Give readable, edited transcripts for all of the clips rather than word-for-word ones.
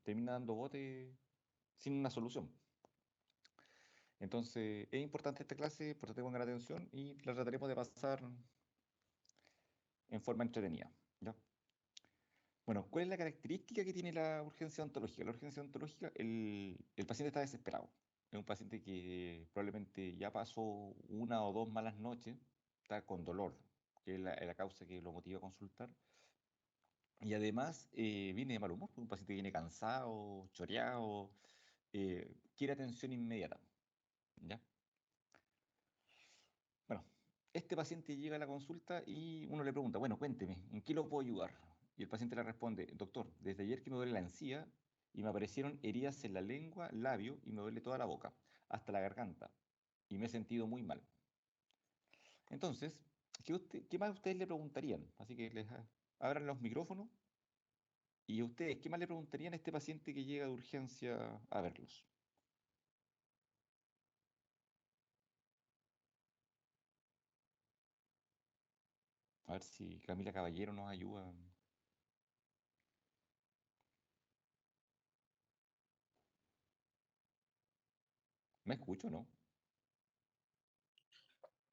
termina dando bote sin una solución. Entonces, es importante esta clase, por eso tengo gran atención y la trataremos de pasar en forma entretenida. ¿Ya? Bueno, ¿cuál es la característica que tiene la urgencia ontológica? La urgencia ontológica, el paciente está desesperado. Es un paciente que probablemente ya pasó una o dos malas noches, está con dolor, que es la causa que lo motiva a consultar. Y además viene de mal humor, un paciente que viene cansado, choreado, quiere atención inmediata. ¿Ya? Bueno, este paciente llega a la consulta y uno le pregunta, bueno, cuénteme, ¿en qué lo puedo ayudar? Y el paciente le responde, doctor, desde ayer que me duele la encía y me aparecieron heridas en la lengua, labio y me duele toda la boca, hasta la garganta, y me he sentido muy mal. Entonces, ¿qué más ustedes le preguntarían? Así que abran los micrófonos y a ustedes, ¿qué más le preguntarían a este paciente que llega de urgencia a verlos? A ver si Camila Caballero nos ayuda. ¿Me escucho, no?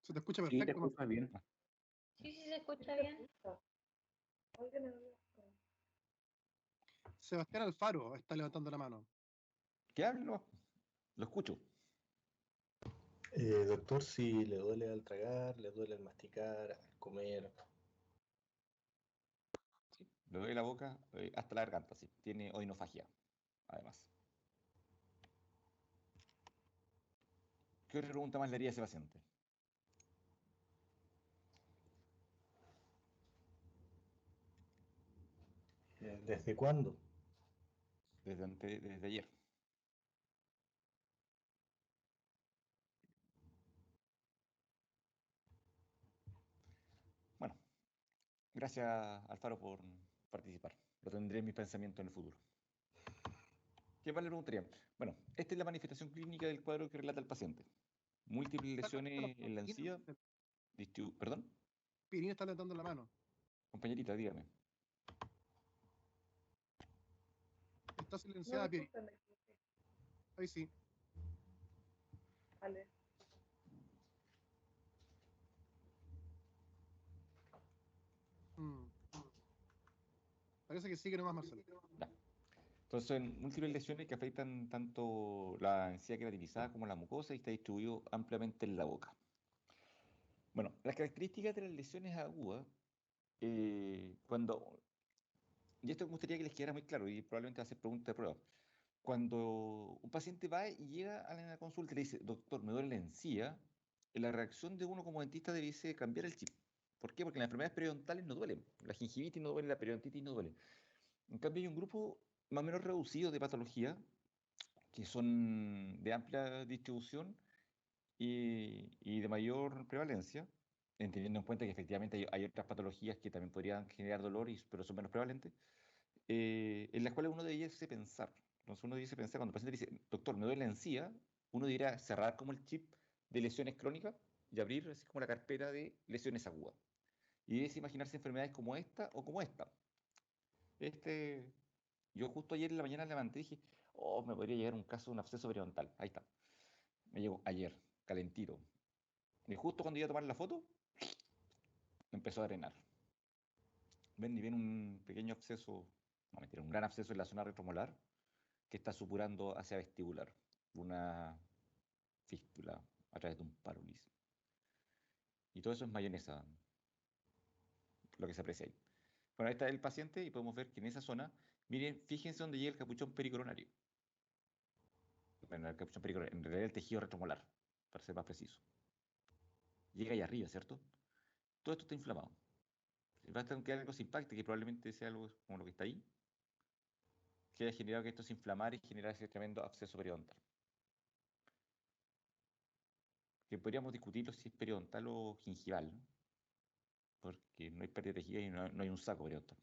Se te escucha Sí, te perfecto, escuchas bien. Sí, sí, se escucha bien. Sebastián Alfaro está levantando la mano. ¿Qué hablo? Lo escucho. Doctor, si le duele al tragar, le duele al masticar, al comer. Sí, le doy la boca hasta la garganta, sí. Tiene oinofagia, además. ¿Qué otra pregunta más le haría a ese paciente? ¿Desde cuándo? Desde ayer. Bueno, gracias, Alfaro, por participar. Lo tendré en mis pensamientos en el futuro. ¿Qué más le preguntaría? Bueno, esta es la manifestación clínica del cuadro que relata el paciente. Múltiples lesiones en la encía. ¿Perdón? Pirín está levantando la mano. Compañerita, dígame. Está silenciada, Pirín. Ahí sí. Vale. Parece que sigue nomás, Marcelo. Ya. Entonces, son múltiples lesiones que afectan tanto la encía queratinizada como la mucosa y está distribuido ampliamente en la boca. Bueno, las características de las lesiones agudas, y esto me gustaría que les quedara muy claro y probablemente va a ser pregunta de prueba. Cuando un paciente va y llega a la consulta y le dice, doctor, me duele la encía, la reacción de uno como dentista debe ser cambiar el chip. ¿Por qué? Porque las enfermedades periodontales no duelen. La gingivitis no duele, la periodontitis no duele. En cambio, hay un grupo más o menos reducido de patologías que son de amplia distribución y de mayor prevalencia, teniendo en cuenta que efectivamente hay otras patologías que también podrían generar dolor, pero son menos prevalentes, en las cuales uno debiese pensar. Entonces uno debiese pensar, cuando el paciente dice, doctor, me duele la encía, uno debería cerrar como el chip de lesiones crónicas y abrir así como la carpeta de lesiones agudas. Y debes imaginarse enfermedades como esta o como esta. Este, yo justo ayer en la mañana levanté y dije, oh, me podría llegar un caso de un absceso periodontal. Ahí está. Me llegó ayer, calentito. Y justo cuando iba a tomar la foto, me empezó a drenar. Ven y viene un pequeño absceso, no mentira, un gran absceso en la zona retromolar que está supurando hacia vestibular. Una fístula a través de un parulis. Y todo eso es mayonesa, lo que se aprecia ahí. Bueno, ahí está el paciente y podemos ver que en esa zona, miren, fíjense dónde llega el capuchón pericoronario. Bueno, el capuchón pericoronario, en realidad el tejido retromolar, para ser más preciso. Llega ahí arriba, ¿cierto? Todo esto está inflamado. Va a quedar algo se impacte, que probablemente sea algo como lo que está ahí, que haya generado que esto se inflamara y generara ese tremendo absceso periodontal. Que podríamos discutirlo si es periodontal o gingival, ¿no? Porque no hay pérdida de tejido y no hay un saco periodontal.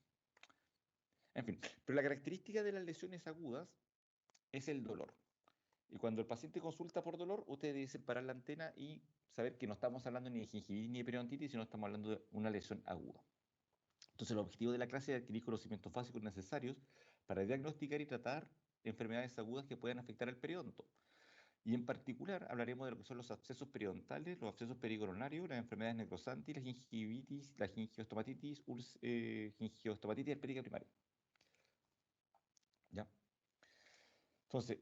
En fin, pero la característica de las lesiones agudas es el dolor. Y cuando el paciente consulta por dolor, usted debe separar la antena y saber que no estamos hablando ni de gingivitis ni de periodontitis, sino estamos hablando de una lesión aguda. Entonces, el objetivo de la clase es adquirir conocimientos básicos necesarios para diagnosticar y tratar enfermedades agudas que puedan afectar al periodonto. Y en particular hablaremos de lo que son los abscesos periodontales, los abscesos pericoronarios, las enfermedades necrosantes, la gingivitis, la gingiostomatitis, gingiostomatitis herpética primaria. ¿Ya? Entonces,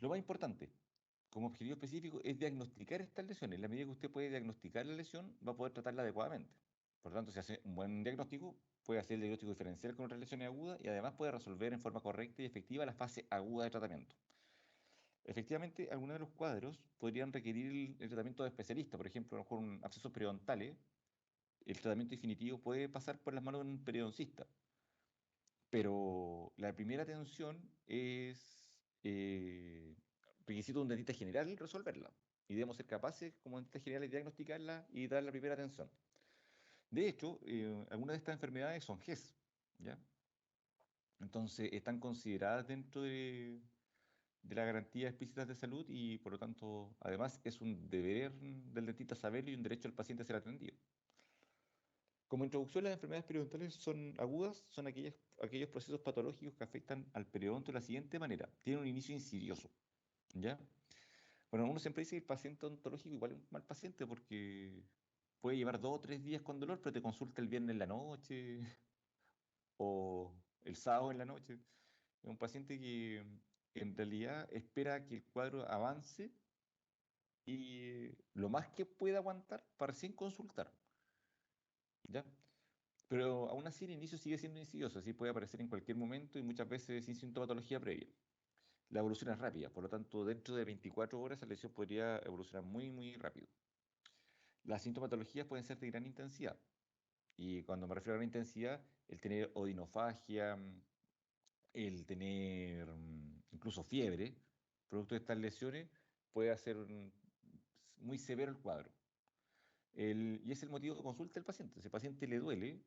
lo más importante, como objetivo específico, es diagnosticar estas lesiones. En la medida que usted puede diagnosticar la lesión, va a poder tratarla adecuadamente. Por lo tanto, si hace un buen diagnóstico, puede hacer el diagnóstico diferencial con otras lesiones agudas y además puede resolver en forma correcta y efectiva la fase aguda de tratamiento. Efectivamente, algunos de los cuadros podrían requerir el tratamiento de especialista. Por ejemplo, a lo mejor un abscesos periodontales, el tratamiento definitivo puede pasar por las manos de un periodoncista. Pero la primera atención es requisito de un dentista general resolverla. Y debemos ser capaces, como dentistas generales, de diagnosticarla y dar la primera atención. De hecho, algunas de estas enfermedades son GES, ¿ya? Entonces, están consideradas dentro de las garantías explícitas de salud y, por lo tanto, además es un deber del dentista saberlo y un derecho del paciente a ser atendido. Como introducción, las enfermedades periodontales son agudas, son aquellos procesos patológicos que afectan al periodonto de la siguiente manera. Tienen un inicio insidioso, ¿ya? Bueno, uno siempre dice que el paciente odontológico igual es un mal paciente porque puede llevar 2 o 3 días con dolor, pero te consulta el viernes en la noche o el sábado en la noche. Es un paciente que en realidad espera que el cuadro avance y lo más que pueda aguantar para recién consultar, ¿ya? Pero aún así el inicio sigue siendo insidioso, así puede aparecer en cualquier momento y muchas veces sin sintomatología previa. La evolución es rápida, por lo tanto, dentro de 24 horas la lesión podría evolucionar muy, muy rápido. Las sintomatologías pueden ser de gran intensidad, y cuando me refiero a gran intensidad, el tener odinofagia, el tener incluso fiebre, producto de estas lesiones, puede hacer muy severo el cuadro. Y es el motivo de consulta del paciente. Si el paciente le duele,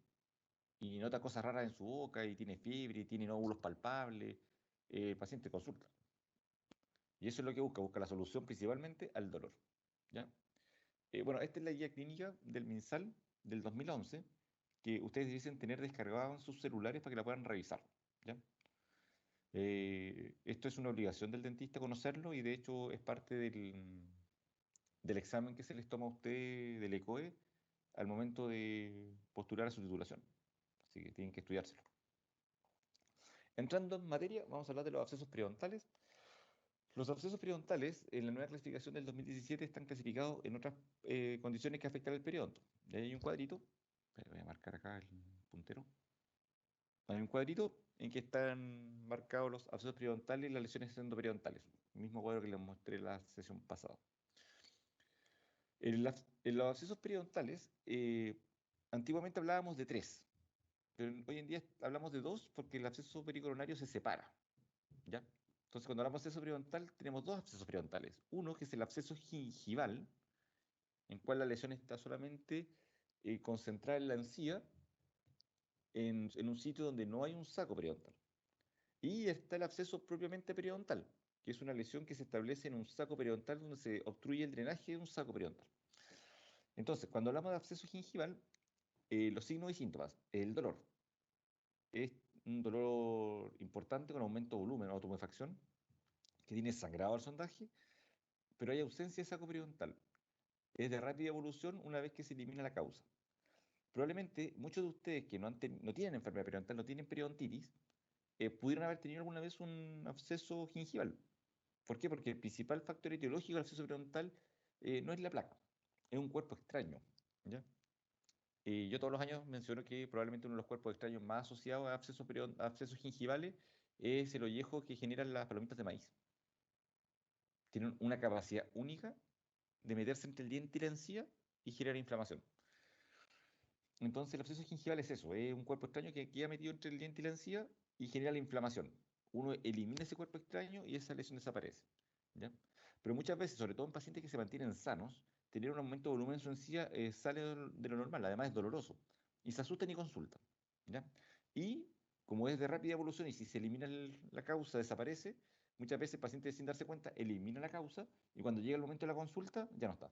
y nota cosas raras en su boca y tiene fiebre y tiene nódulos palpables, el paciente consulta. Y eso es lo que busca la solución principalmente al dolor, ¿ya? Bueno, esta es la guía clínica del MinSal del 2011, que ustedes dicen tener descargado en sus celulares para que la puedan revisar, ¿ya? Esto es una obligación del dentista conocerlo y de hecho es parte del examen que se les toma a usted del ECOE al momento de postular a su titulación. Así que tienen que estudiárselo. Entrando en materia, vamos a hablar de los abscesos periodontales. Los abscesos periodontales, en la nueva clasificación del 2017, están clasificados en otras condiciones que afectan al periodonto. Y ahí hay un cuadrito, pero voy a marcar acá el puntero. Hay un cuadrito en que están marcados los abscesos periodontales y las lesiones endoperidontales. El mismo cuadro que les mostré en la sesión pasada. En los abscesos periodontales, antiguamente hablábamos de 3, pero hoy en día hablamos de 2 porque el absceso pericoronario se separa, ¿ya? Entonces, cuando hablamos de absceso periodontal, tenemos 2 abscesos periodontales. Uno que es el absceso gingival, en cual la lesión está solamente concentrada en la encía, en un sitio donde no hay un saco periodontal. Y está el absceso propiamente periodontal, que es una lesión que se establece en un saco periodontal donde se obstruye el drenaje de un saco periodontal. Entonces, cuando hablamos de absceso gingival, los signos y síntomas, el dolor. Es un dolor importante con aumento de volumen o tumefacción, que tiene sangrado al sondaje, pero hay ausencia de saco periodontal. Es de rápida evolución una vez que se elimina la causa. Probablemente muchos de ustedes que no tienen enfermedad periodontal, no tienen periodontitis, pudieron haber tenido alguna vez un absceso gingival. ¿Por qué? Porque el principal factor etiológico del absceso periodontal no es la placa, es un cuerpo extraño, ¿ya? Yo todos los años menciono que probablemente uno de los cuerpos extraños más asociados a abscesos gingivales es el ollejo que generan las palomitas de maíz. Tienen una capacidad única de meterse entre el diente y la encía y generar inflamación. Entonces el absceso gingival es eso, es un cuerpo extraño que queda metido entre el diente y la encía y genera la inflamación. Uno elimina ese cuerpo extraño y esa lesión desaparece, ¿ya? Pero muchas veces, sobre todo en pacientes que se mantienen sanos, tener un aumento de volumen en su encía sale de lo normal, además es doloroso. Y se asustan y consultan, ¿ya? Y como es de rápida evolución y si se elimina la causa desaparece, muchas veces el paciente sin darse cuenta elimina la causa y cuando llega el momento de la consulta ya no está,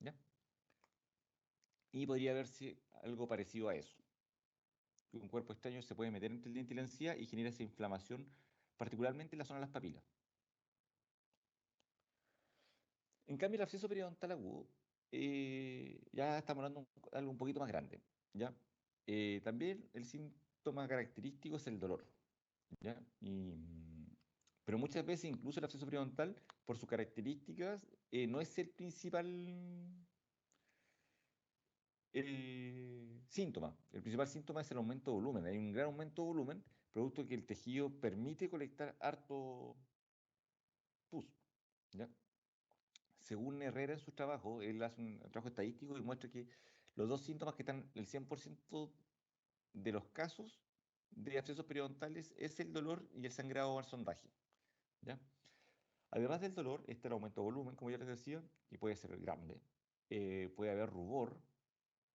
¿ya? Y podría verse algo parecido a eso. que un cuerpo extraño se puede meter entre el diente y la encía y genera esa inflamación, particularmente en la zona de las papilas. En cambio, el absceso periodontal agudo, ya estamos hablando de algo un poquito más grande, ¿ya? También el síntoma característico es el dolor, ¿ya? Pero muchas veces incluso el absceso periodontal, por sus características, no es el principal síntoma. El principal síntoma es el aumento de volumen. Hay un gran aumento de volumen, producto de que el tejido permite colectar harto pus, ¿ya? Según Herrera en su trabajo, él hace un trabajo estadístico y muestra que los dos síntomas que están el 100% de los casos de abscesos periodontales es el dolor y el sangrado al sondaje, ¿ya? Además del dolor, está el aumento de volumen, como ya les decía, y puede ser grande. Puede haber rubor,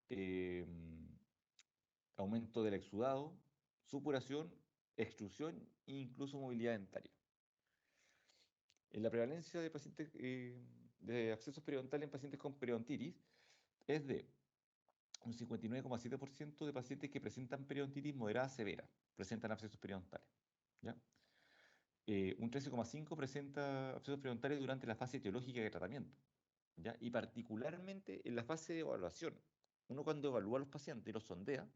eh, aumento del exudado, supuración, extrusión e incluso movilidad dentaria. En la prevalencia de pacientes de abscesos periodontales en pacientes con periodontitis es de un 59,7% de pacientes que presentan periodontitis moderada severa, presentan abscesos periodontales, ¿ya? Un 13,5% presenta abscesos periodontales durante la fase etiológica de tratamiento, ¿ya? Y particularmente en la fase de evaluación. Uno cuando evalúa a los pacientes y los sondea,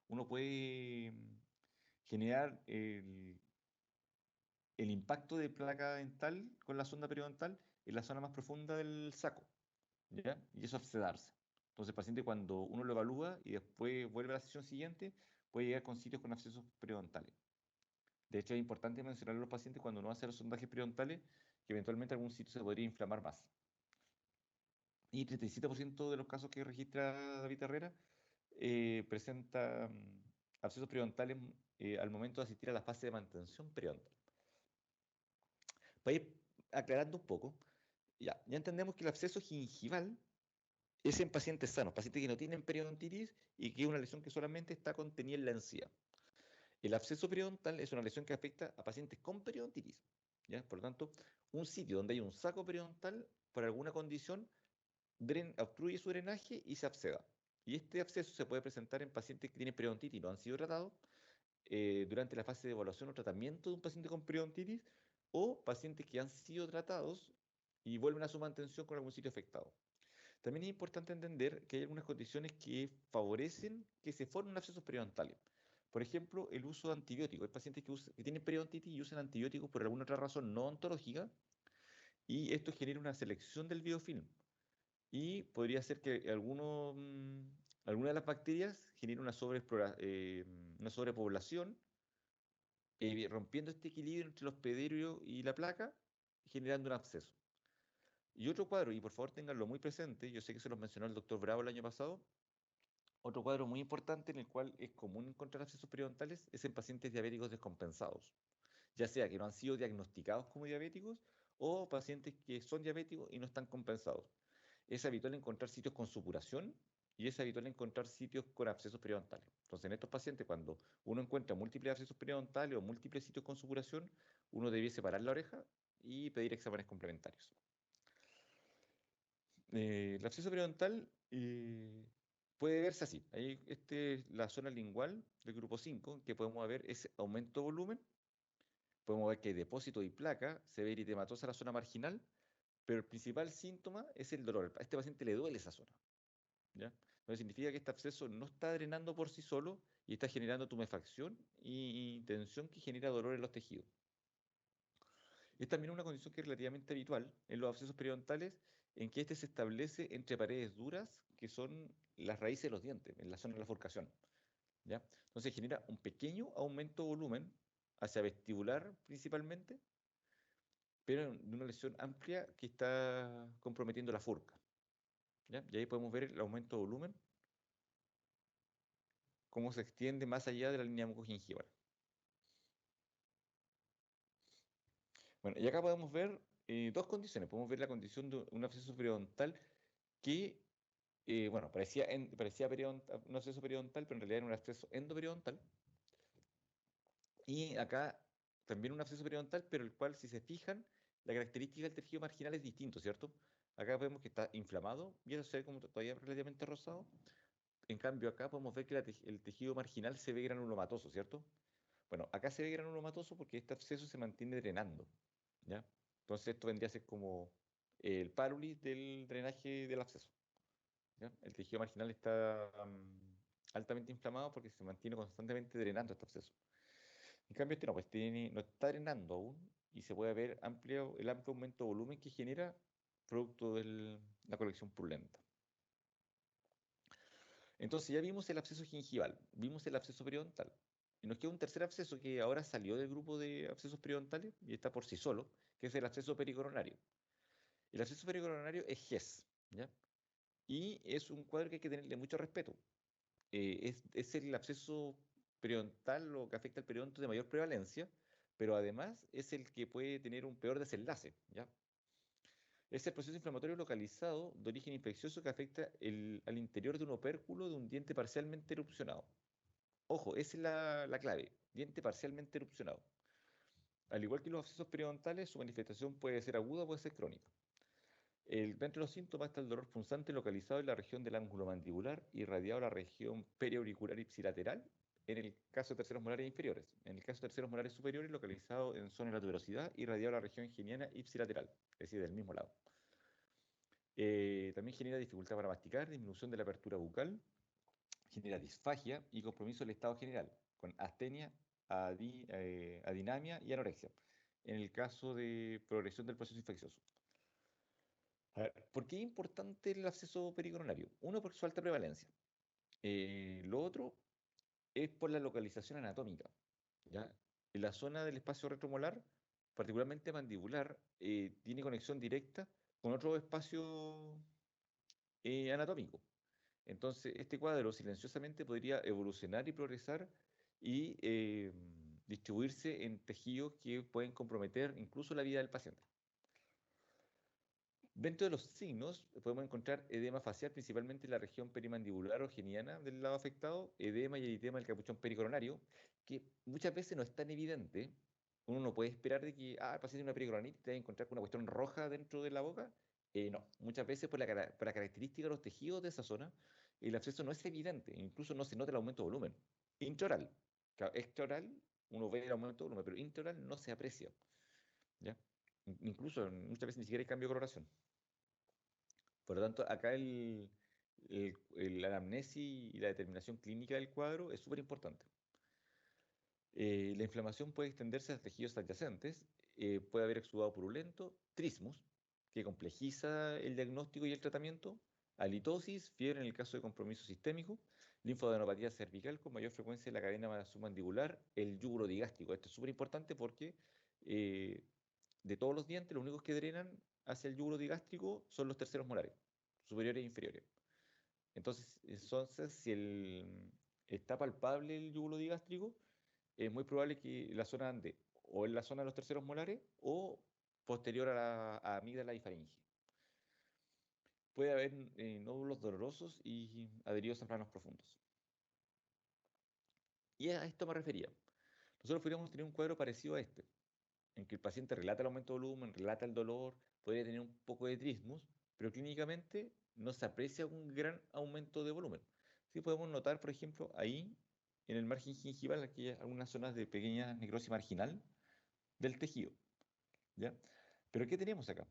uno puede generar el impacto de placa dental con la sonda periodontal en la zona más profunda del saco, ¿ya? Y eso abscedarse. Entonces el paciente cuando uno lo evalúa y después vuelve a la sesión siguiente, puede llegar con sitios con abscesos periodontales. De hecho, es importante mencionar a los pacientes cuando uno hace los sondajes periodontales que eventualmente algún sitio se podría inflamar más. Y 37% de los casos que registra David Herrera presenta abscesos periodontales al momento de asistir a la fase de mantención periodontal. Para ir aclarando un poco, ya entendemos que el absceso gingival es en pacientes sanos, pacientes que no tienen periodontitis y que es una lesión que solamente está contenida en la encía. El absceso periodontal es una lesión que afecta a pacientes con periodontitis, ¿ya? Por lo tanto, un sitio donde hay un saco periodontal, por alguna condición, obstruye su drenaje y se absceda. Y este absceso se puede presentar en pacientes que tienen periodontitis y no han sido tratados, durante la fase de evaluación o tratamiento de un paciente con periodontitis, o pacientes que han sido tratados y vuelven a su mantención con algún sitio afectado. También es importante entender que hay algunas condiciones que favorecen que se formen abscesos periodontales. Por ejemplo, el uso de antibióticos. Hay pacientes que tienen periodontitis y usan antibióticos por alguna otra razón no ontológica, y esto genera una selección del biofilm. Y podría ser que alguna de las bacterias genere una sobrepoblación, rompiendo este equilibrio entre los pederios y la placa, generando un absceso. Y otro cuadro, y por favor ténganlo muy presente, yo sé que se los mencionó el doctor Bravo el año pasado, otro cuadro muy importante en el cual es común encontrar abscesos periodontales es en pacientes diabéticos descompensados, ya sea que no han sido diagnosticados como diabéticos o pacientes que son diabéticos y no están compensados. Es habitual encontrar sitios con supuración y es habitual encontrar sitios con abscesos periodontales. Entonces, en estos pacientes, cuando uno encuentra múltiples abscesos periodontales o múltiples sitios con supuración, uno debe separar la oreja y pedir exámenes complementarios. El absceso periodontal puede verse así. Ahí es la zona lingual del grupo 5, que podemos ver ese aumento de volumen. Podemos ver que hay depósito y placa, se ve eritematosa la zona marginal, pero el principal síntoma es el dolor. A este paciente le duele esa zona, ¿ya? Entonces significa que este absceso no está drenando por sí solo y está generando tumefacción y tensión que genera dolor en los tejidos. Es también una condición que es relativamente habitual en los abscesos periodontales, en que este se establece entre paredes duras, que son las raíces de los dientes, en la zona de la forcación, ¿ya? Entonces genera un pequeño aumento de volumen hacia vestibular principalmente, pero de una lesión amplia que está comprometiendo la furca, ¿ya? Y ahí podemos ver el aumento de volumen, cómo se extiende más allá de la línea mucogingival. Bueno, y acá podemos ver dos condiciones. Podemos ver la condición de un absceso periodontal que, bueno, parecía un absceso periodontal, pero en realidad era un absceso endoperiodontal. Y acá también un absceso periodontal, pero el cual, si se fijan, la característica del tejido marginal es distinto, ¿cierto? Acá vemos que está inflamado, y eso se ve como todavía relativamente rosado, En cambio, acá podemos ver que el tejido marginal se ve granulomatoso, ¿cierto? Bueno, acá se ve granulomatoso porque este absceso se mantiene drenando, ¿ya? Entonces esto vendría a ser como el párulis del drenaje del absceso, ¿ya? El tejido marginal está altamente inflamado porque se mantiene constantemente drenando este absceso. En cambio, este no, pues no está drenando aún y se puede ver el amplio aumento de volumen que genera producto de la colección purulenta. Entonces ya vimos el absceso gingival, vimos el absceso periodontal. Y nos queda un tercer absceso que ahora salió del grupo de abscesos periodontales y está por sí solo, que es el absceso pericoronario. El absceso pericoronario es GES, ¿ya? Y es un cuadro que hay que tenerle mucho respeto. Es el absceso periodontal o que afecta al periodonto de mayor prevalencia, pero además es el que puede tener un peor desenlace, ¿ya? Es el proceso inflamatorio localizado de origen infeccioso que afecta al interior de un opérculo de un diente parcialmente erupcionado. Ojo, esa es la clave, diente parcialmente erupcionado. Al igual que los abscesos periodontales, su manifestación puede ser aguda o puede ser crónica. Dentro de los síntomas está el dolor punzante localizado en la región del ángulo mandibular, irradiado a la región periauricular ipsilateral, en el caso de terceros molares inferiores. En el caso de terceros molares superiores, localizado en zona de la tuberosidad, irradiado a la región geniana ipsilateral, es decir, del mismo lado. También genera dificultad para masticar, disminución de la apertura bucal, genera disfagia y compromiso del estado general, con astenia, adinamia y anorexia, en el caso de progresión del proceso infeccioso. A ver, ¿por qué es importante el absceso pericoronario? Uno, por su alta prevalencia. Lo otro es por la localización anatómica, ¿ya? En la zona del espacio retromolar, particularmente mandibular, tiene conexión directa con otro espacio anatómico. Entonces, este cuadro silenciosamente podría evolucionar y progresar y distribuirse en tejidos que pueden comprometer incluso la vida del paciente. Dentro de los signos podemos encontrar edema facial, principalmente en la región perimandibular o geniana del lado afectado, edema y eritema del capuchón pericoronario, que muchas veces no es tan evidente. Uno no puede esperar de que el paciente tiene una pericoronitis te va a encontrar con una cuestión roja dentro de la boca. No, muchas veces por la característica de los tejidos de esa zona, el absceso no es evidente, incluso no se nota el aumento de volumen. Intraoral, claro, extraoral, uno ve el aumento de volumen, pero intraoral no se aprecia, ¿ya? Incluso muchas veces ni siquiera hay cambio de coloración. Por lo tanto, acá la anamnesis y la determinación clínica del cuadro es súper importante. La inflamación puede extenderse a tejidos adyacentes, puede haber exudado purulento, trismus, que complejiza el diagnóstico y el tratamiento, halitosis, fiebre en el caso de compromiso sistémico, linfadenopatía cervical con mayor frecuencia en la cadena submandibular, el yuguro digástrico. Esto es súper importante porque de todos los dientes, los únicos que drenan hacia el yuguro digástrico son los terceros molares, superiores e inferiores. Entonces si está palpable el yuguro digástrico, es muy probable que la zona ande o en la zona de los terceros molares o posterior a la amígdala y faringe. Puede haber nódulos dolorosos y adheridos a planos profundos. Y a esto me refería. Nosotros podríamos tener un cuadro parecido a este, en que el paciente relata el aumento de volumen, relata el dolor, podría tener un poco de trismus, pero clínicamente no se aprecia un gran aumento de volumen. Sí podemos notar, por ejemplo, ahí en el margen gingival, aquí hay algunas zonas de pequeña necrosis marginal del tejido, ¿ya? Pero ¿qué tenemos acá?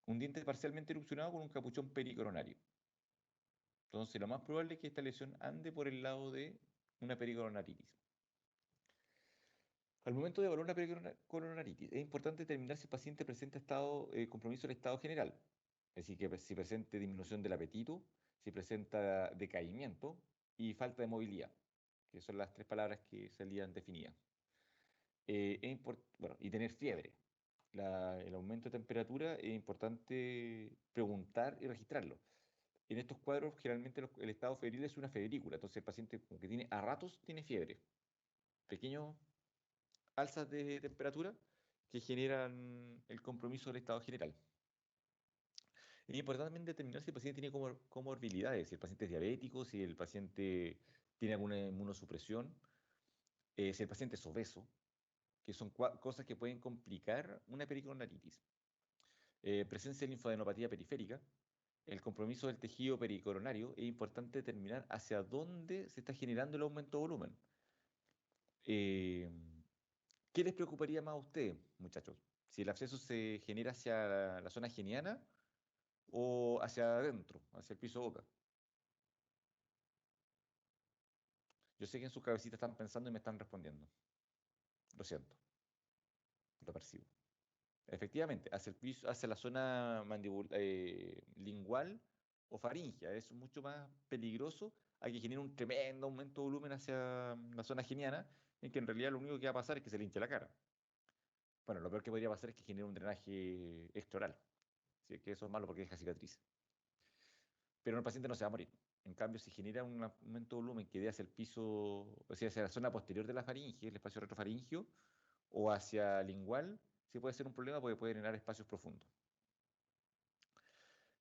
Un diente parcialmente erupcionado con un capuchón pericoronario. Entonces, lo más probable es que esta lesión ande por el lado de una pericoronaritis. Al momento de evaluar una pericoronaritis, es importante determinar si el paciente presenta compromiso del estado general. Es decir, que si presenta disminución del apetito, si presenta decaimiento y falta de movilidad, que son las tres palabras que salían definidas. Bueno, y tener fiebre. El aumento de temperatura es importante preguntar y registrarlo. En estos cuadros, generalmente el estado febril es una febrícula, entonces el paciente como que tiene a ratos tiene fiebre. Pequeños alzas de temperatura que generan el compromiso del estado general. Es importante también determinar si el paciente tiene comorbilidades, si el paciente es diabético, si el paciente tiene alguna inmunosupresión, si el paciente es obeso, que son cosas que pueden complicar una pericoronitis. Presencia de linfadenopatía periférica, el compromiso del tejido pericoronario, es importante determinar hacia dónde se está generando el aumento de volumen. ¿Qué les preocuparía más a ustedes, muchachos? ¿Si el absceso se genera hacia la zona geniana o hacia adentro, hacia el piso boca? Yo sé que en sus cabecitas están pensando y me están respondiendo. Lo siento, lo percibo. Efectivamente, hacia el piso, hacia la zona lingual o faríngea. Es mucho más peligroso a que genere un tremendo aumento de volumen hacia la zona geniana, en que en realidad lo único que va a pasar es que se le hinche la cara. Bueno, lo peor que podría pasar es que genere un drenaje extraoral. Así que eso es malo porque deja cicatriz. Pero el paciente no se va a morir. En cambio, si genera un aumento de volumen que dé hacia el piso, o sea, hacia la zona posterior de la faringe, el espacio retrofaringio, o hacia lingual, sí puede ser un problema porque puede drenar espacios profundos.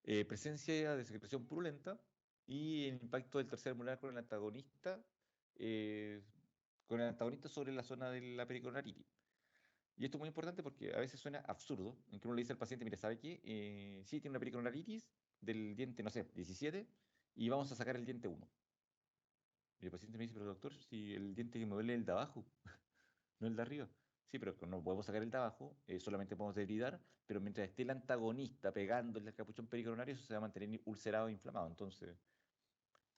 Presencia de secreción purulenta y el impacto del tercer molar con el antagonista sobre la zona de la pericoronaritis. Y esto es muy importante porque a veces suena absurdo, en que uno le dice al paciente, mire, ¿sabe qué? Sí, tiene una pericoronaritis del diente, no sé, 17, y vamos a sacar el diente 1. Y el paciente me dice, pero doctor, si el diente que me duele es el de abajo, no el de arriba. Sí, pero no podemos sacar el de abajo, solamente podemos debridar, pero mientras esté el antagonista pegándole al capuchón pericoronario, eso se va a mantener ulcerado e inflamado. Entonces,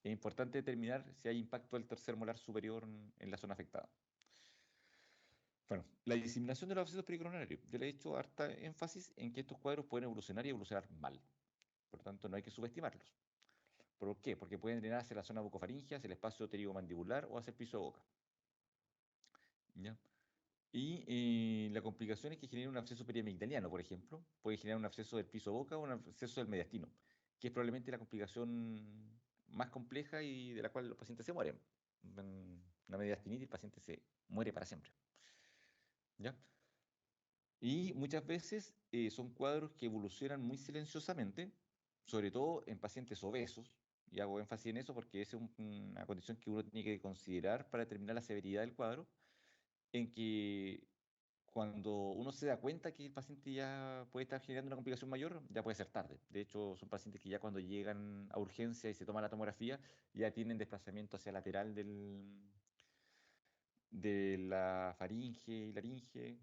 es importante determinar si hay impacto del tercer molar superior en la zona afectada. Bueno, la diseminación de los abscesos pericoronarios. Yo le he hecho harta énfasis en que estos cuadros pueden evolucionar y evolucionar mal. Por lo tanto, no hay que subestimarlos. ¿Por qué? Porque pueden drenar hacia la zona bucofaringea, hacia el espacio pterigomandibular o hacia el piso de boca. ¿Ya? Y la complicación es que genera un absceso periamigdaliano, por ejemplo. Puede generar un absceso del piso boca o un absceso del mediastino, que es probablemente la complicación más compleja y de la cual los pacientes se mueren. En una mediastinitis el paciente se muere para siempre. ¿Ya? Y muchas veces son cuadros que evolucionan muy silenciosamente, sobre todo en pacientes obesos, y hago énfasis en eso porque esa es una condición que uno tiene que considerar para determinar la severidad del cuadro, en que cuando uno se da cuenta que el paciente ya puede estar generando una complicación mayor, ya puede ser tarde. De hecho, son pacientes que ya cuando llegan a urgencia y se toma la tomografía, ya tienen desplazamiento hacia lateral de la faringe y laringe,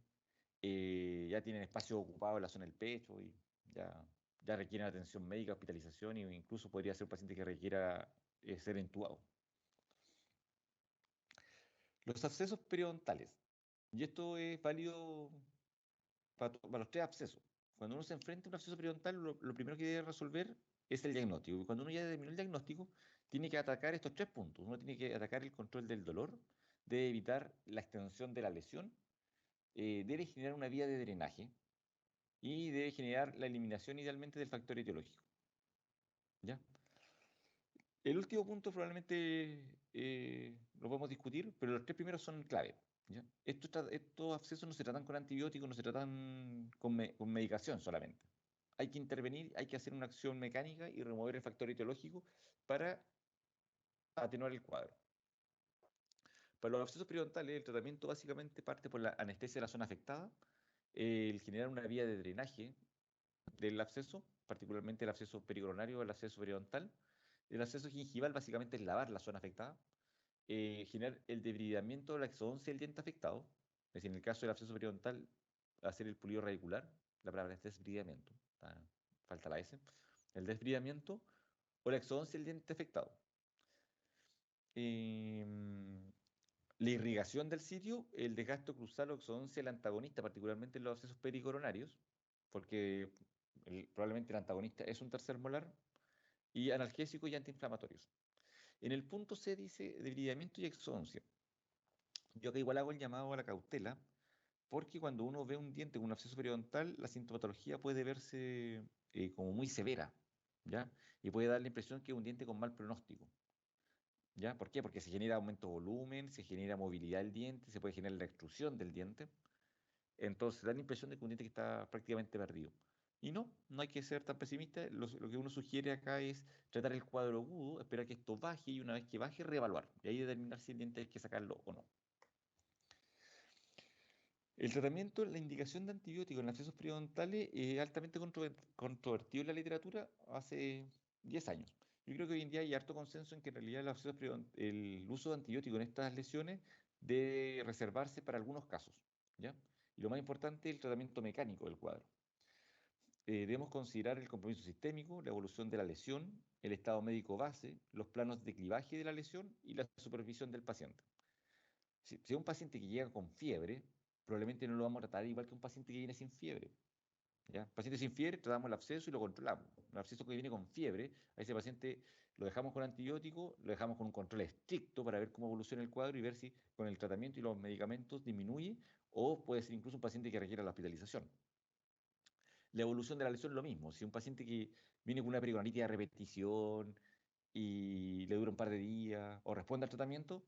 ya tienen espacio ocupado en la zona del pecho y ya requieren atención médica, hospitalización, e incluso podría ser un paciente que requiera ser entubado. Los abscesos periodontales. Y esto es válido para los tres abscesos. Cuando uno se enfrenta a un absceso periodontal, lo primero que debe resolver es el diagnóstico. Y cuando uno ya terminó el diagnóstico, tiene que atacar estos tres puntos. Uno tiene que atacar el control del dolor, debe evitar la extensión de la lesión, debe generar una vía de drenaje y debe generar la eliminación idealmente del factor etiológico. ¿Ya? El último punto probablemente lo podemos discutir, pero los tres primeros son clave. ¿Ya? Estos abscesos no se tratan con antibióticos, no se tratan con medicación solamente. Hay que intervenir, hay que hacer una acción mecánica y remover el factor etiológico para atenuar el cuadro. Para los abscesos periodontales, el tratamiento básicamente parte por la anestesia de la zona afectada, el generar una vía de drenaje del absceso, particularmente el absceso pericoronario o el absceso periodontal. El absceso gingival básicamente es lavar la zona afectada, generar el debridamiento de la exodoncia del diente afectado, es decir, en el caso del absceso periodontal, hacer el pulido radicular, la palabra es desbridamiento, falta la S, el desbridamiento o la exodoncia del diente afectado. La irrigación del sitio, el desgaste cruzal o exodoncia del antagonista, particularmente en los abscesos pericoronarios, porque probablemente el antagonista es un tercer molar, y analgésicos y antiinflamatorios. En el punto C dice debridamiento y exodoncia. Yo acá igual hago el llamado a la cautela, porque cuando uno ve un diente con un absceso periodontal, la sintomatología puede verse como muy severa, ¿ya? Y puede dar la impresión que es un diente con mal pronóstico. ¿Ya? ¿Por qué? Porque se genera aumento de volumen, se genera movilidad del diente, se puede generar la extrusión del diente. Entonces da la impresión de que un diente que está prácticamente perdido. Y no hay que ser tan pesimista. Lo que uno sugiere acá es tratar el cuadro agudo, esperar que esto baje y una vez que baje, reevaluar. Y ahí determinar si el diente hay que sacarlo o no. El tratamiento, la indicación de antibióticos en abscesos periodontales es altamente controvertido en la literatura hace 10 años. Yo creo que hoy en día hay harto consenso en que en realidad el uso de antibióticos en estas lesiones debe reservarse para algunos casos, ¿ya? Y lo más importante es el tratamiento mecánico del cuadro. Debemos considerar el compromiso sistémico, la evolución de la lesión, el estado médico base, los planos de clivaje de la lesión y la supervisión del paciente. Si es un paciente que llega con fiebre, probablemente no lo vamos a tratar igual que un paciente que viene sin fiebre. ¿Ya? Paciente sin fiebre, tratamos el absceso y lo controlamos. El absceso que viene con fiebre, a ese paciente lo dejamos con antibiótico, lo dejamos con un control estricto para ver cómo evoluciona el cuadro y ver si con el tratamiento y los medicamentos disminuye o puede ser incluso un paciente que requiera la hospitalización. La evolución de la lesión es lo mismo. Si un paciente que viene con una pericarditis a repetición y le dura un par de días o responde al tratamiento,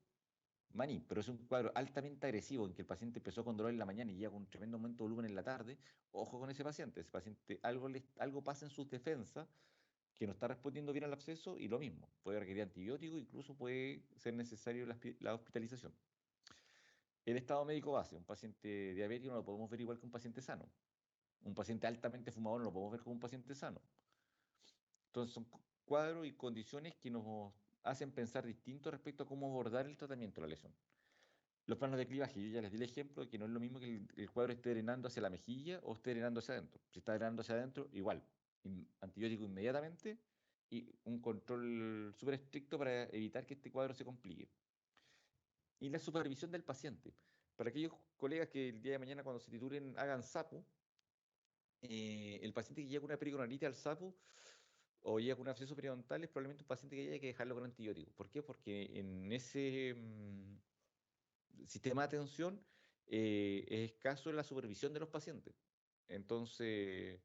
maní, pero es un cuadro altamente agresivo en que el paciente empezó con dolor en la mañana y llega con un tremendo aumento de volumen en la tarde. Ojo con ese paciente. Ese paciente algo pasa en sus defensas que no está respondiendo bien al absceso y lo mismo, puede requerir antibiótico, incluso puede ser necesario la hospitalización. El estado médico base, un paciente diabético no lo podemos ver igual que un paciente sano. Un paciente altamente fumador no lo podemos ver como un paciente sano. Entonces son cuadros y condiciones que nos hacen pensar distinto respecto a cómo abordar el tratamiento de la lesión. Los planos de clivaje, yo ya les di el ejemplo de que no es lo mismo que el cuadro esté drenando hacia la mejilla o esté drenando hacia adentro. Si está drenando hacia adentro, igual, antibiótico inmediatamente y un control súper estricto para evitar que este cuadro se complique. Y la supervisión del paciente. Para aquellos colegas que el día de mañana cuando se titulen hagan SAPO, el paciente que llega con una pericarditis al SAPO o llega con un absceso periodontal es probablemente un paciente que haya que dejarlo con antibiótico. ¿Por qué? Porque en ese sistema de atención es escaso la supervisión de los pacientes. Entonces,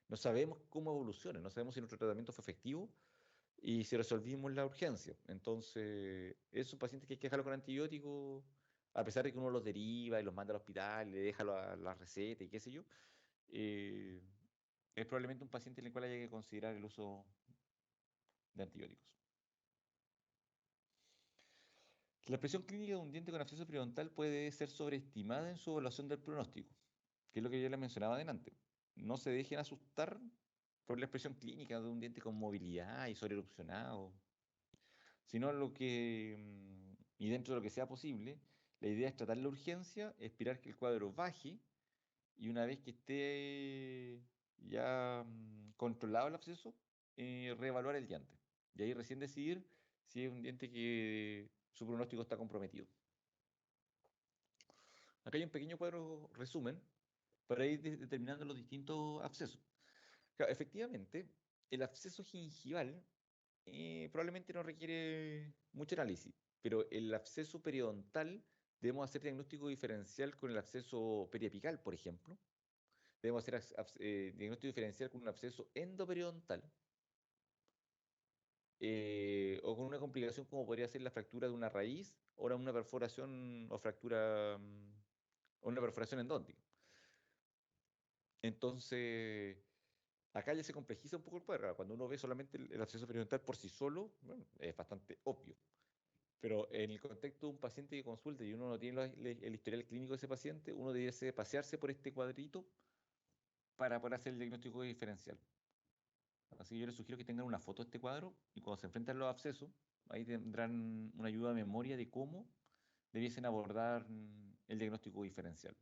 no sabemos cómo evoluciona, no sabemos si nuestro tratamiento fue efectivo y si resolvimos la urgencia. Entonces, es un paciente que hay que dejarlo con antibiótico, a pesar de que uno los deriva y los manda al hospital, le deja la receta y qué sé yo. eh, es probablemente un paciente en el cual haya que considerar el uso de antibióticos. La expresión clínica de un diente con absceso periodontal puede ser sobreestimada en su evaluación del pronóstico, que es lo que yo les mencionaba adelante. No se dejen asustar por la expresión clínica de un diente con movilidad y sobreerupcionado, sino y dentro de lo que sea posible, la idea es tratar la urgencia, esperar que el cuadro baje y una vez que esté ya controlado el absceso, reevaluar el diente. Y ahí recién decidir si es un diente que su pronóstico está comprometido. Acá hay un pequeño cuadro resumen para ir determinando los distintos abscesos. Claro, efectivamente, el absceso gingival probablemente no requiere mucho análisis, pero el absceso periodontal debemos hacer diagnóstico diferencial con el absceso periapical, por ejemplo. Debemos hacer diagnóstico diferencial con un absceso endoperiodontal o con una complicación como podría ser la fractura de una raíz o una perforación o fractura o una perforación endóntica. Entonces, acá ya se complejiza un poco el cuadro. Cuando uno ve solamente el absceso periodontal por sí solo, bueno, es bastante obvio. Pero en el contexto de un paciente que consulta y uno no tiene el historial clínico de ese paciente, uno debería pasearse por este cuadrito para poder hacer el diagnóstico diferencial. Así que yo les sugiero que tengan una foto de este cuadro y cuando se enfrentan los abscesos, ahí tendrán una ayuda de memoria de cómo debiesen abordar el diagnóstico diferencial.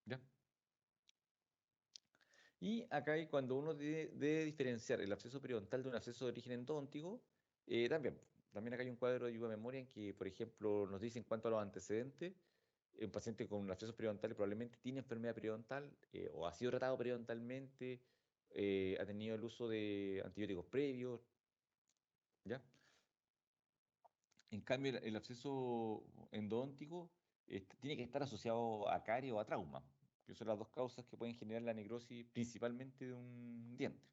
¿Ya? Y acá hay cuando uno debe diferenciar el absceso periodontal de un absceso de origen endodóntico, también acá hay un cuadro de ayuda de memoria en que, por ejemplo, nos dice en cuanto a los antecedentes, un paciente con un absceso periodontal probablemente tiene enfermedad periodontal o ha sido tratado periodontalmente, ha tenido el uso de antibióticos previos, ¿ya? En cambio, el absceso endodóntico tiene que estar asociado a caries o a trauma, que son las dos causas que pueden generar la necrosis principalmente de un diente.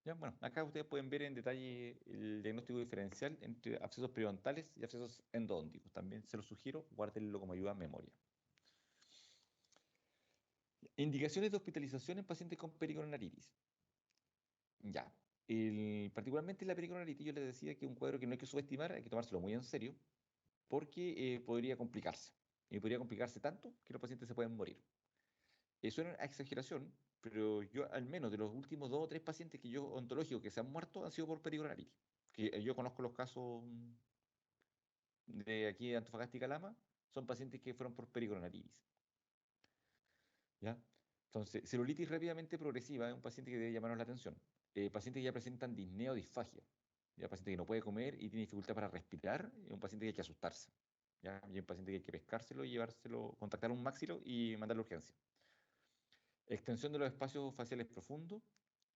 ¿Ya? Bueno, acá ustedes pueden ver en detalle el diagnóstico diferencial entre abscesos periodontales y abscesos endodónticos. También se los sugiero, guárdenlo como ayuda a memoria. Indicaciones de hospitalización en pacientes con pericornaritis. Ya. Particularmente la pericornaritis, yo les decía que es un cuadro que no hay que subestimar, hay que tomárselo muy en serio, porque podría complicarse. y podría complicarse tanto que los pacientes se pueden morir. Suena a exageración, pero yo al menos de los últimos 2 o 3 pacientes que yo ontológicos que se han muerto han sido por pericoronaritis. Que yo conozco los casos de aquí de Antofagasta y Calama, son pacientes que fueron por pericoronaritis. ¿Ya? Entonces, celulitis rápidamente progresiva es un paciente que debe llamarnos la atención. Pacientes que ya presentan disnea o disfagia, ya paciente que no puede comer y tiene dificultad para respirar, es un paciente que hay que asustarse. ¿Ya? Y un paciente que hay que pescárselo, llevárselo, contactar un máxilo y mandarlo a urgencia. Extensión de los espacios faciales profundos,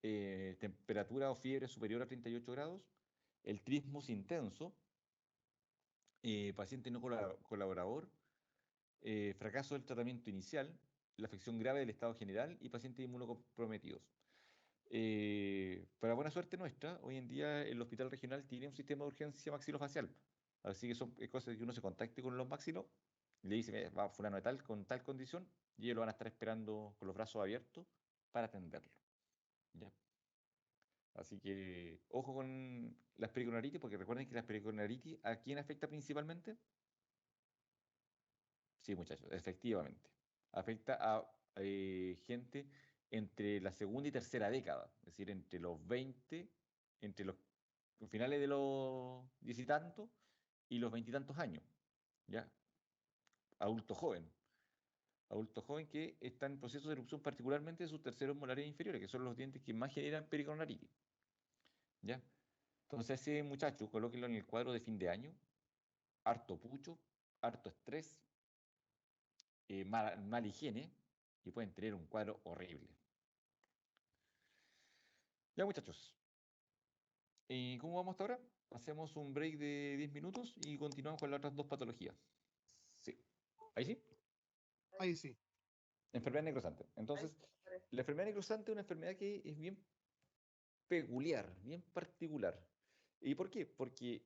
temperatura o fiebre superior a 38 grados, el trismus intenso, paciente no colaborador, fracaso del tratamiento inicial, la afección grave del estado general y pacientes inmunocomprometidos. Para buena suerte nuestra, hoy en día el hospital regional tiene un sistema de urgencia maxilofacial. Así que son cosas que uno se contacte con los maxilos, le dice, "Mira, va fulano de tal, con tal condición, y ellos lo van a estar esperando con los brazos abiertos para atenderlo. ¿Ya? Así que ojo con las pericornaritis, porque recuerden que las pericornaritis, ¿a quién afecta principalmente? Sí, muchachos, efectivamente. Afecta a gente entre la segunda y tercera década, es decir, entre los 20, entre los finales de los 10 y tantos y los 20 y tantos años, ¿ya? Adulto joven. Adulto joven que está en proceso de erupción particularmente de sus terceros molares inferiores, que son los dientes que más generan pericornaritis, ¿ya? Entonces ese muchacho, colóquelo en el cuadro de fin de año, harto pucho, harto estrés, mala higiene, y pueden tener un cuadro horrible. Ya, muchachos, ¿cómo vamos hasta ahora? Hacemos un break de 10 minutos y continuamos con las otras 2 patologías. Sí. ¿Ahí sí? Ahí sí. Enfermedad necrosante. Entonces, la enfermedad necrosante es una enfermedad que es bien peculiar, bien particular. ¿Y por qué? Porque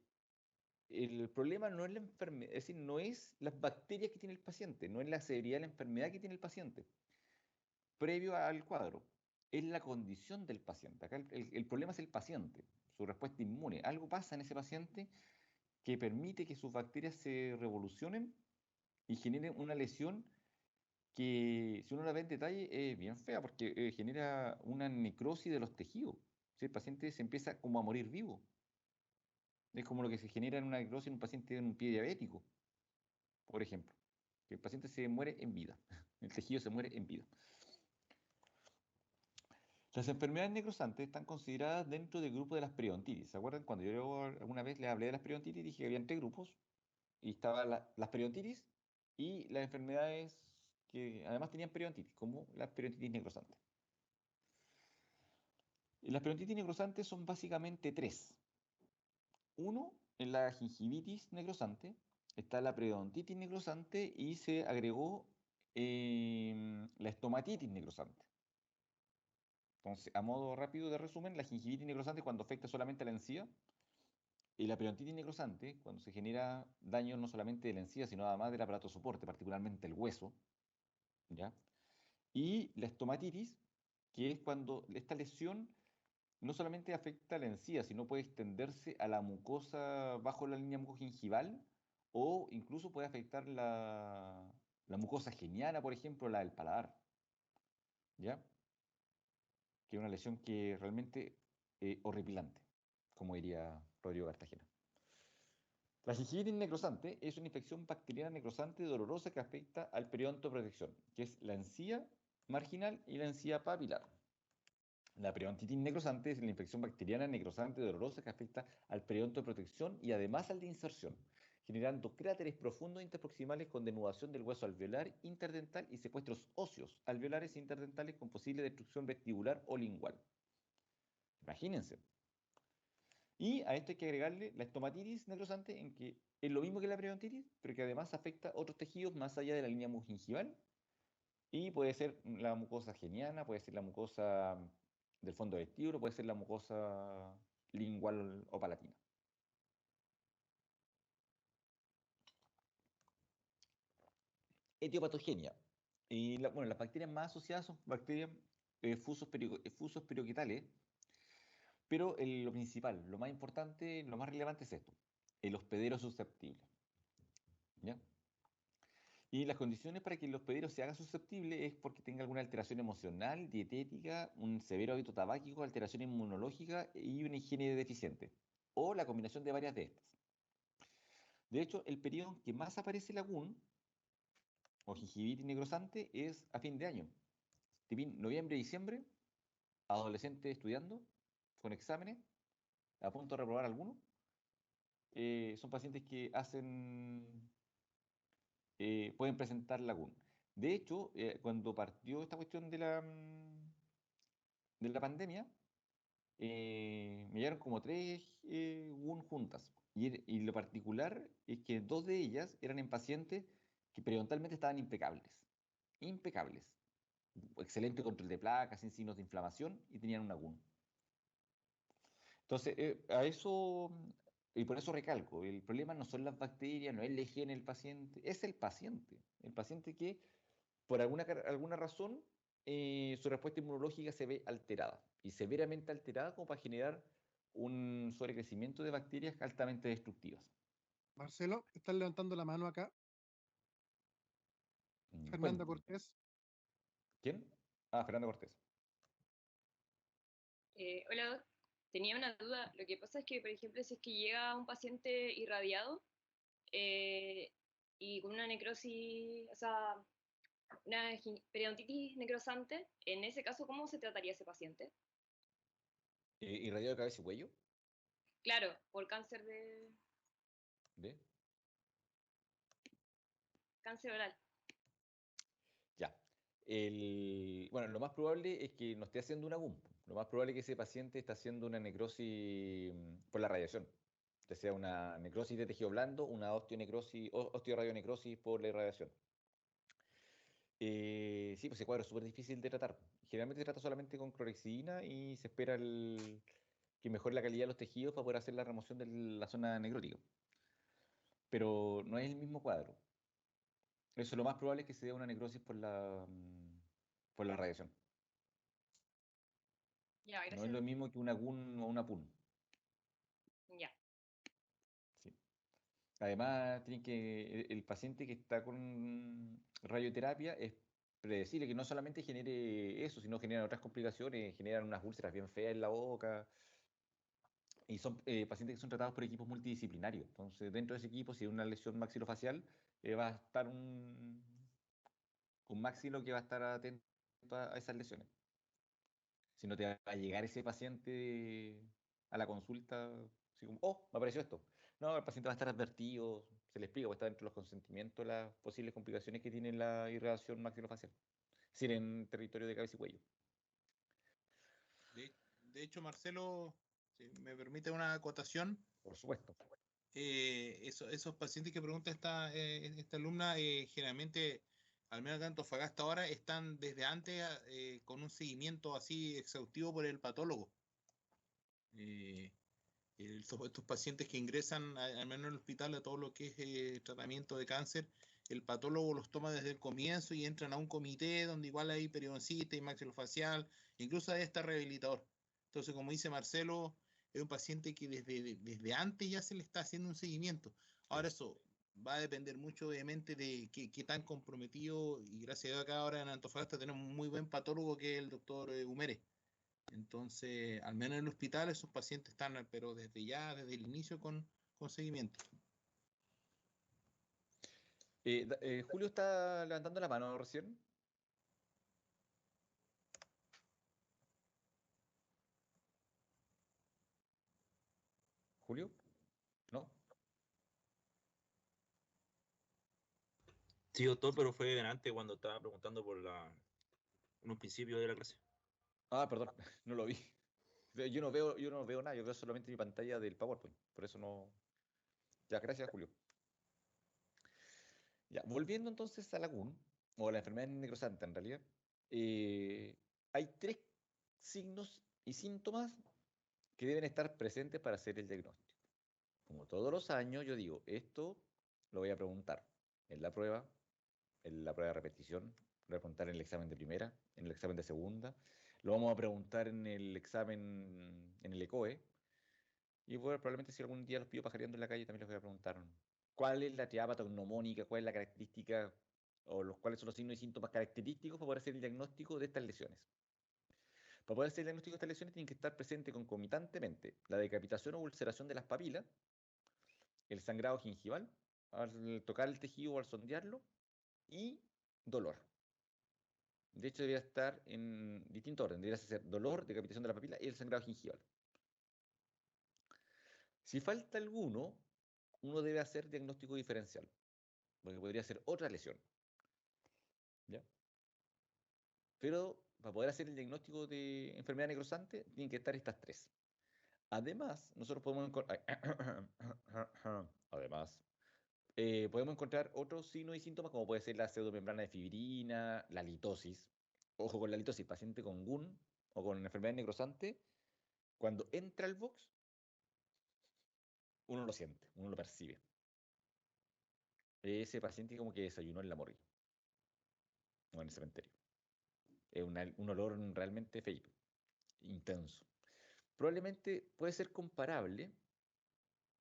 el problema no es la enfermedad, es decir, no es las bacterias que tiene el paciente, no es la severidad de la enfermedad que tiene el paciente, previo al cuadro, es la condición del paciente. Acá el problema es el paciente, su respuesta inmune. Algo pasa en ese paciente que permite que sus bacterias se revolucionen y generen una lesión que, si uno la ve en detalle, es bien fea porque genera una necrosis de los tejidos. O sea, el paciente se empieza como a morir vivo. Es como lo que se genera en una necrosis en un paciente en un pie diabético, por ejemplo. Que el paciente se muere en vida. El tejido se muere en vida. Las enfermedades necrosantes están consideradas dentro del grupo de las periodontitis. ¿Se acuerdan cuando yo alguna vez les hablé de las periodontitis? Dije que había 3 grupos y estaban las periodontitis y las enfermedades que además tenían periodontitis, como las periodontitis necrosantes. Y las periodontitis necrosantes son básicamente 3. Uno, en la gingivitis necrosante, está la periodontitis necrosante y se agregó la estomatitis necrosante. Entonces, a modo rápido de resumen, la gingivitis necrosante cuando afecta solamente a la encía, y la periodontitis necrosante cuando se genera daño no solamente de la encía, sino además del aparato de soporte, particularmente el hueso, ¿ya? Y la estomatitis, que es cuando esta lesión no solamente afecta a la encía, sino puede extenderse a la mucosa bajo la línea mucogingival o incluso puede afectar la mucosa geniana, por ejemplo, la del paladar, ¿ya? Que es una lesión que realmente horripilante, como diría Rodrigo Cartagena. La gingivitis necrosante es una infección bacteriana necrosante dolorosa que afecta al periodonto de protección, que es la encía marginal y la encía papilar. La periodontitis necrosante es la infección bacteriana necrosante dolorosa que afecta al periodonto de protección y además al de inserción, generando cráteres profundos interproximales con denudación del hueso alveolar, interdental y secuestros óseos alveolares e interdentales con posible destrucción vestibular o lingual. Imagínense. Y a esto hay que agregarle la estomatitis necrosante, en que es lo mismo que la periodontitis, pero que además afecta otros tejidos más allá de la línea mucogingival. Y puede ser la mucosa geniana, puede ser la mucosa del fondo del vestíbulo, puede ser la mucosa lingual o palatina. Etiopatogenia. Y bueno, las bacterias más asociadas son bacterias fusos perioquitales, pero lo principal, lo más importante, lo más relevante es esto, el hospedero susceptible. ¿Ya? Y las condiciones para que el hospedero se haga susceptible es porque tenga alguna alteración emocional, dietética, un severo hábito tabáquico, alteración inmunológica y una higiene deficiente, o la combinación de varias de estas. De hecho, el periodo en que más aparece la GUN o gingivitis necrosante es a fin de año. Tipín, noviembre, diciembre, adolescentes estudiando, con exámenes, a punto de reprobar algunos. Son pacientes que pueden presentar la GUN. De hecho, cuando partió esta cuestión de la pandemia, me llegaron como tres GUN juntas. Y lo particular es que dos de ellas eran en pacientes que periodontalmente estaban impecables. Impecables. Excelente control de placas, sin signos de inflamación y tenían una GUN. Entonces, a eso, y por eso recalco, el problema no son las bacterias, no es la higiene del paciente, es el paciente. El paciente que, por alguna razón, su respuesta inmunológica se ve alterada, y severamente alterada como para generar un sobrecrecimiento de bacterias altamente destructivas. Marcelo, están levantando la mano acá. Fernanda Cuéntame. Cortés. ¿Quién? Ah, Fernando Cortés. Hola, Doc. Tenía una duda. Lo que pasa es que, por ejemplo, si es que llega un paciente irradiado y con una necrosis, o sea, una periodontitis necrosante, en ese caso, ¿cómo se trataría ese paciente? ¿Irradiado de cabeza y cuello? Claro, por cáncer de ¿Ve? cáncer oral. Ya. Bueno, lo más probable es que no esté haciendo una GUM. Lo más probable es que ese paciente está haciendo una necrosis por la radiación. Ya sea una necrosis de tejido blando, una osteoradionecrosis por la irradiación. Sí, pues ese cuadro es súper difícil de tratar. Generalmente se trata solamente con clorexidina y se espera que mejore la calidad de los tejidos para poder hacer la remoción de la zona necrótica. Pero no es el mismo cuadro. Eso lo más probable es que se dé una necrosis por la radiación. Ya, No es gracias. lo mismo que una GUN o una PUN. Ya. Sí. Además, el paciente que está con radioterapia es predecible que no solamente genere eso, sino genera otras complicaciones, generan unas úlceras bien feas en la boca. Y son pacientes que son tratados por equipos multidisciplinarios. Entonces, dentro de ese equipo, si hay una lesión maxilofacial, va a estar un maxilo que va a estar atento a esas lesiones. Si no te va a llegar ese paciente a la consulta, así como, oh, me apareció esto. No, el paciente va a estar advertido, se le explica, va a estar dentro de los consentimientos las posibles complicaciones que tiene la irradiación maxilofacial. Es decir, en territorio de cabeza y cuello. De hecho, Marcelo, si me permite una acotación, Por supuesto. esos pacientes que pregunta esta alumna, generalmente, al menos acá en Antofagasta ahora, están desde antes con un seguimiento así exhaustivo por el patólogo. Estos pacientes que ingresan, al menos en el hospital, a todo lo que es tratamiento de cáncer, el patólogo los toma desde el comienzo y entran a un comité donde igual hay periodoncita y maxilofacial, incluso hay hasta rehabilitador. Entonces, como dice Marcelo, es un paciente que desde antes ya se le está haciendo un seguimiento. Ahora eso va a depender mucho, obviamente, de qué tan comprometido, y gracias a Dios acá ahora en Antofagasta tenemos un muy buen patólogo que es el doctor Humere. Entonces, al menos en el hospital, esos pacientes están, pero desde el inicio con seguimiento. Julio está levantando la mano recién. ¿Julio? ¿No? Sí, doctor, pero fue delante cuando estaba preguntando en un principio de la clase. Ah, perdón, no lo vi. Yo no veo nada, yo veo solamente mi pantalla del PowerPoint. Por eso no. Ya, gracias, Julio. Ya, volviendo entonces a la GUN, o a la enfermedad necrosante en realidad, hay tres signos y síntomas que deben estar presentes para hacer el diagnóstico. Como todos los años, yo digo, esto lo voy a preguntar en la prueba de repetición, lo voy a preguntar en el examen de primera, en el examen de segunda, lo vamos a preguntar en el examen, en el ECOE, y bueno, probablemente si algún día los pillo pajareando en la calle también les voy a preguntar cuál es la triada patognomónica, cuál es la característica o los cuales son los signos y síntomas característicos para poder hacer el diagnóstico de estas lesiones. Para poder hacer el diagnóstico de estas lesiones tienen que estar presentes concomitantemente la decapitación o ulceración de las papilas, el sangrado gingival, al tocar el tejido o al sondearlo, y dolor. De hecho, debería estar en distinto orden. Debería ser dolor, decapitación de la papila y el sangrado gingival. Si falta alguno, uno debe hacer diagnóstico diferencial, porque podría ser otra lesión. ¿Ya? Pero para poder hacer el diagnóstico de enfermedad necrosante, tienen que estar estas tres. Además, nosotros podemos podemos encontrar otros signos y síntomas, como puede ser la pseudomembrana de fibrina, la litosis. Ojo con la litosis, paciente con GUN o con enfermedad necrosante, cuando entra al box, uno lo siente, uno lo percibe. Ese paciente como que desayunó en la morgue o en el cementerio. Es un olor realmente feito, intenso. Probablemente puede ser comparable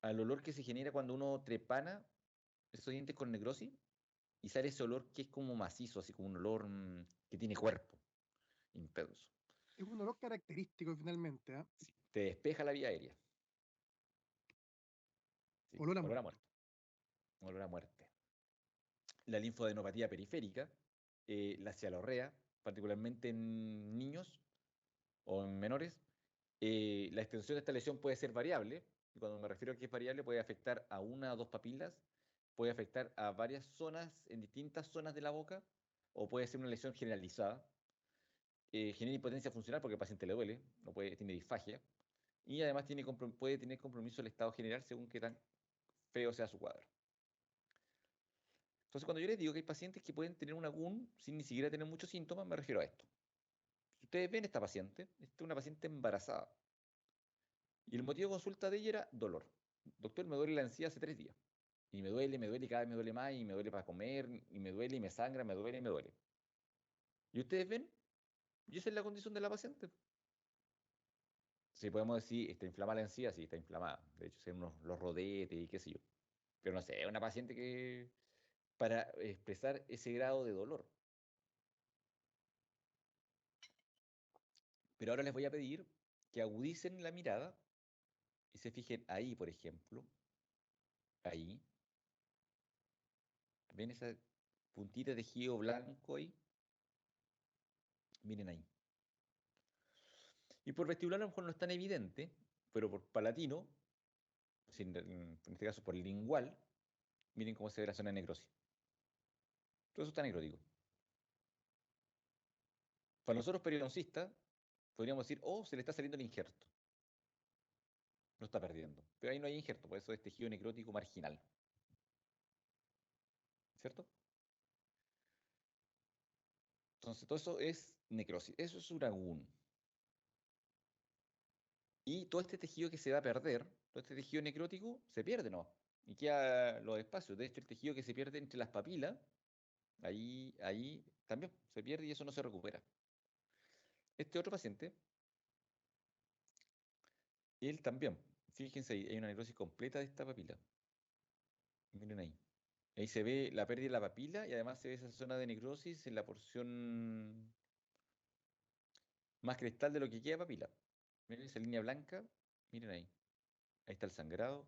al olor que se genera cuando uno trepana esos dientes con necrosis y sale ese olor que es como macizo, así como un olor que tiene cuerpo, intenso. Es un olor característico finalmente, ¿ah? Sí, te despeja la vía aérea. Sí, Olor a olor a muerte. muerte. Olor a muerte. La linfadenopatía periférica, la cialorrea, particularmente en niños o en menores. La extensión de esta lesión puede ser variable, y cuando me refiero a que es variable, puede afectar a una o dos papilas, puede afectar a varias zonas, en distintas zonas de la boca, o puede ser una lesión generalizada. Genera impotencia funcional porque al paciente le duele, o tiene disfagia, y además puede tener compromiso el estado general según qué tan feo sea su cuadro. Entonces, cuando yo les digo que hay pacientes que pueden tener una GUN sin ni siquiera tener muchos síntomas, me refiero a esto. Si ustedes ven esta paciente, esta es una paciente embarazada. Y el motivo de consulta de ella era dolor. Doctor, me duele la encía hace 3 días. Y me duele, y cada vez me duele más, y me duele para comer, y me duele, y me sangra, me duele, y me duele. Y ustedes ven, y esa es la condición de la paciente. Si podemos decir, está inflamada la encía, sí, está inflamada. De hecho, son los rodetes y qué sé yo. Pero no sé, es una paciente que para expresar ese grado de dolor. Pero ahora les voy a pedir que agudicen la mirada y se fijen ahí, por ejemplo. Ahí. ¿Ven esa puntita de tejido blanco ahí? Miren ahí. Y por vestibular a lo mejor no es tan evidente, pero por palatino, en este caso por lingual, miren cómo se ve la zona de necrosis. Todo eso está necrótico. Para nosotros periodoncistas, podríamos decir, oh, se le está saliendo el injerto. Lo está perdiendo. Pero ahí no hay injerto, por eso es tejido necrótico marginal. ¿Cierto? Entonces, todo eso es necrosis. Eso es una GUN. Y todo este tejido que se va a perder, todo este tejido necrótico, se pierde, ¿no? Y queda los espacios. De hecho, el tejido que se pierde entre las papilas, ahí también se pierde y eso no se recupera. Este otro paciente, él también. Fíjense ahí, hay una necrosis completa de esta papila. Miren ahí. Ahí se ve la pérdida de la papila y además se ve esa zona de necrosis en la porción más cristal de lo que queda papila. Miren esa línea blanca. Miren ahí. Ahí está el sangrado.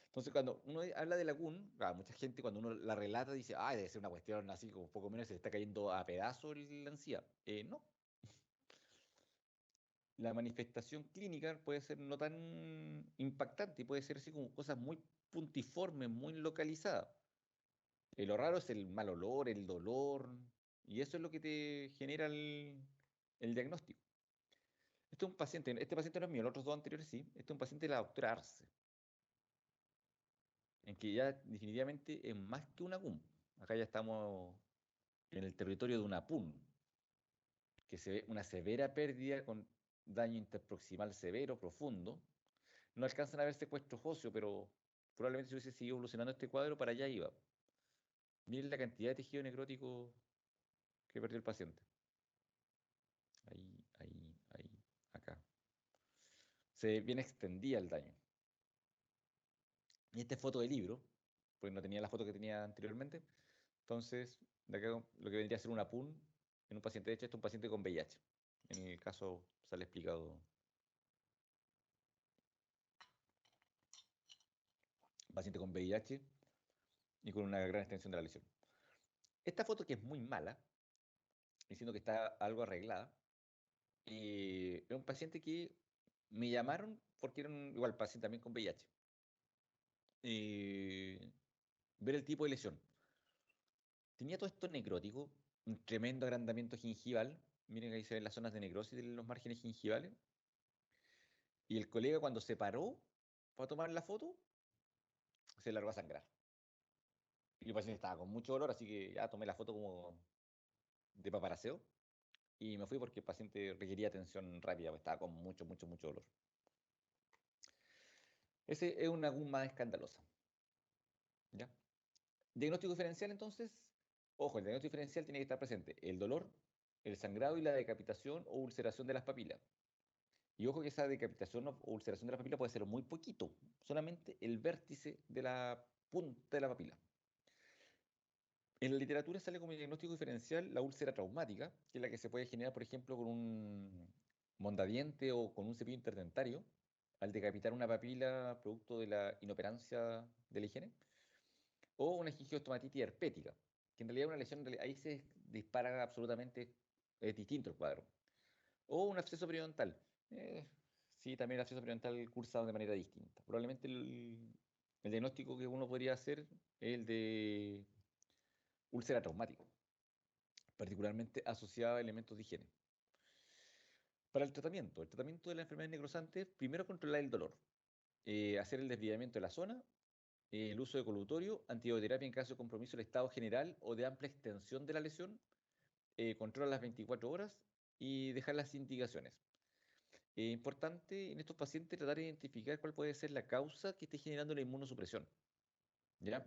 Entonces, cuando uno habla de la GUN, mucha gente cuando uno la relata dice, ah, debe ser una cuestión así como poco menos se le está cayendo a pedazos la encía. No. La manifestación clínica puede ser no tan impactante y puede ser así como cosas muy puntiformes, muy localizadas. Lo raro es el mal olor, el dolor, y eso es lo que te genera el diagnóstico. Este paciente no es mío, los otros dos anteriores sí. Este es un paciente de la doctora Arce, en que ya definitivamente es más que una GUM. Acá ya estamos en el territorio de una PUN, que se ve una severa pérdida con daño interproximal severo, profundo. No alcanzan a ver secuestro óseo, pero probablemente si hubiese seguido evolucionando este cuadro, para allá iba. Miren la cantidad de tejido necrótico que perdió el paciente. Ahí, acá. Se ve bien extendida el daño. Y esta es foto del libro. porque no tenía la foto que tenía anteriormente. Entonces, de acá lo que vendría a ser una PUN en un paciente, de hecho, esto es un paciente con VIH. En el caso sale explicado. Paciente con VIH y con una gran extensión de la lesión. Esta foto, que es muy mala, diciendo que está algo arreglada, es un paciente que me llamaron porque era igual paciente también con VIH. Ver el tipo de lesión. Tenía todo esto necrótico, un tremendo agrandamiento gingival. Miren, ahí se ven las zonas de necrosis de los márgenes gingivales. Y el colega, cuando se paró para tomar la foto, se largó a sangrar. Y el paciente estaba con mucho dolor, así que ya tomé la foto como de paparaseo. Y me fui porque el paciente requería atención rápida, porque estaba con mucho dolor. Ese es una GUM más escandalosa. ¿Ya? Diagnóstico diferencial, entonces. Ojo, el diagnóstico diferencial tiene que estar presente el dolor, el sangrado y la decapitación o ulceración de las papilas. Y ojo que esa decapitación o ulceración de la papila puede ser muy poquito, solamente el vértice de la punta de la papila. En la literatura sale como diagnóstico diferencial la úlcera traumática, que es la que se puede generar, por ejemplo, con un mondadiente o con un cepillo interdentario, al decapitar una papila producto de la inoperancia de la higiene, o una gingiostomatitis herpética, que en realidad es una lesión, ahí se dispara absolutamente, es distinto el cuadro. O un absceso periodontal. Sí, también el absceso periodontal cursa de manera distinta. Probablemente el diagnóstico que uno podría hacer es el de úlcera traumática, particularmente asociado a elementos de higiene. Para el tratamiento de la enfermedad necrosante, primero controlar el dolor, hacer el desviamiento de la zona, el uso de colutorio, antibioterapia en caso de compromiso del estado general o de amplia extensión de la lesión, control a las 24 horas y dejar las indicaciones. Es importante en estos pacientes tratar de identificar cuál puede ser la causa que esté generando la inmunosupresión, ¿ya?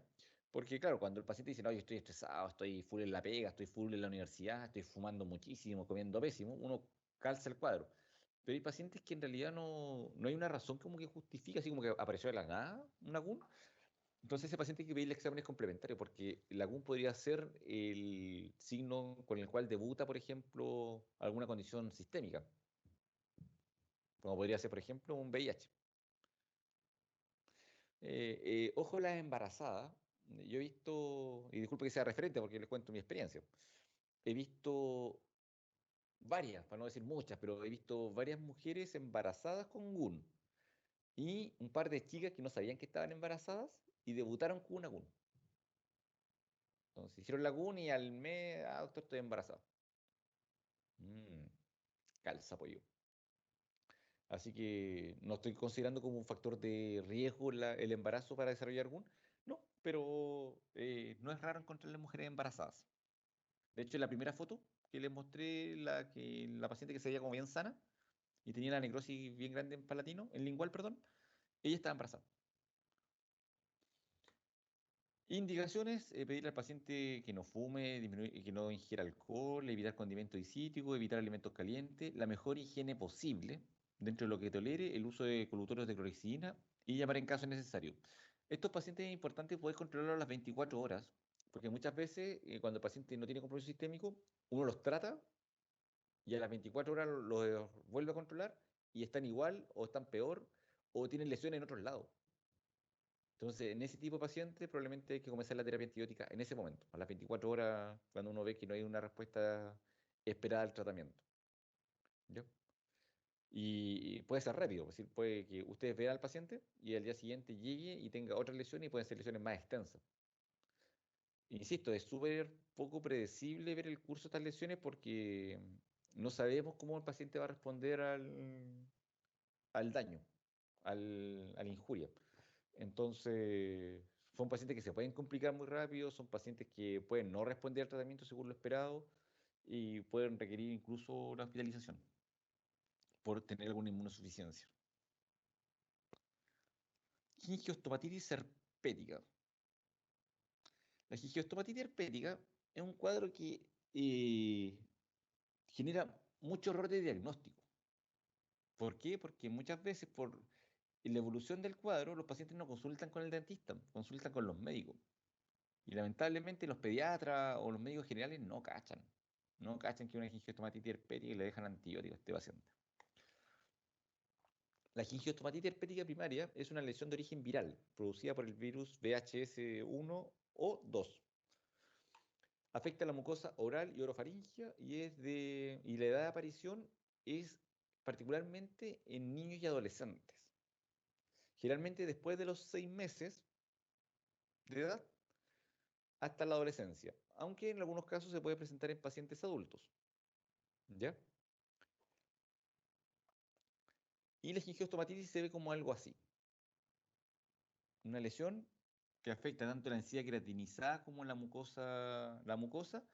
Porque claro, cuando el paciente dice, no, yo estoy estresado, estoy full en la pega, estoy full en la universidad, estoy fumando muchísimo, comiendo pésimo, uno calza el cuadro. Pero hay pacientes que en realidad no hay una razón como que justifica, así como que apareció de la nada una GUN. Entonces ese paciente hay que pedirle exámenes complementarios, porque la GUN podría ser el signo con el cual debuta, por ejemplo, alguna condición sistémica, como podría ser, por ejemplo, un VIH. Ojo las embarazadas. Yo he visto, y disculpe que sea referente porque les cuento mi experiencia, he visto varias, para no decir muchas, pero he visto varias mujeres embarazadas con GUN y un par de chicas que no sabían que estaban embarazadas y debutaron con una GUN. Entonces hicieron la GUN y al mes, doctor, estoy embarazada. Calza pollo. Así que no estoy considerando como un factor de riesgo el embarazo para desarrollar GUN. No, pero no es raro encontrarle mujeres embarazadas. De hecho, en la primera foto que les mostré, la paciente que se veía como bien sana y tenía la necrosis bien grande en palatino, en lingual, perdón, ella estaba embarazada. Indicaciones, pedirle al paciente que no fume, que no ingiera alcohol, evitar condimentos y cítricos, evitar alimentos calientes, la mejor higiene posible, dentro de lo que tolere, el uso de colutorios de clorexidina y llamar en caso necesario. Estos pacientes es importante poder controlarlos a las 24 horas, porque muchas veces cuando el paciente no tiene compromiso sistémico, uno los trata y a las 24 horas los vuelve a controlar y están igual o están peor o tienen lesiones en otros lados. Entonces, en ese tipo de pacientes probablemente hay que comenzar la terapia antibiótica en ese momento, a las 24 horas, cuando uno ve que no hay una respuesta esperada al tratamiento. ¿Ya? Y puede ser rápido, es decir, puede que ustedes vean al paciente y al día siguiente llegue y tenga otras lesiones y pueden ser lesiones más extensas. Insisto, es súper poco predecible ver el curso de estas lesiones porque no sabemos cómo el paciente va a responder al daño, a la injuria. Entonces, son pacientes que se pueden complicar muy rápido, son pacientes que pueden no responder al tratamiento según lo esperado y pueden requerir incluso una hospitalización por tener alguna inmunosuficiencia. Gingiostomatitis herpética. La gingiostomatitis herpética es un cuadro que genera mucho error de diagnóstico. ¿Por qué? Porque muchas veces por en la evolución del cuadro, los pacientes no consultan con el dentista, consultan con los médicos. Y lamentablemente los pediatras o los médicos generales no cachan. No cachan que una gingiostomatitis herpética y le dejan antibióticos a este paciente. La gingiostomatitis herpética primaria es una lesión de origen viral producida por el virus VHS1 o 2. Afecta la mucosa oral y orofaringia y la edad de aparición es particularmente en niños y adolescentes. Generalmente después de los 6 meses de edad hasta la adolescencia, aunque en algunos casos se puede presentar en pacientes adultos. ¿Ya? Y la gingiostomatitis se ve como algo así. Una lesión que afecta tanto la encía queratinizada como la mucosa. La mucosa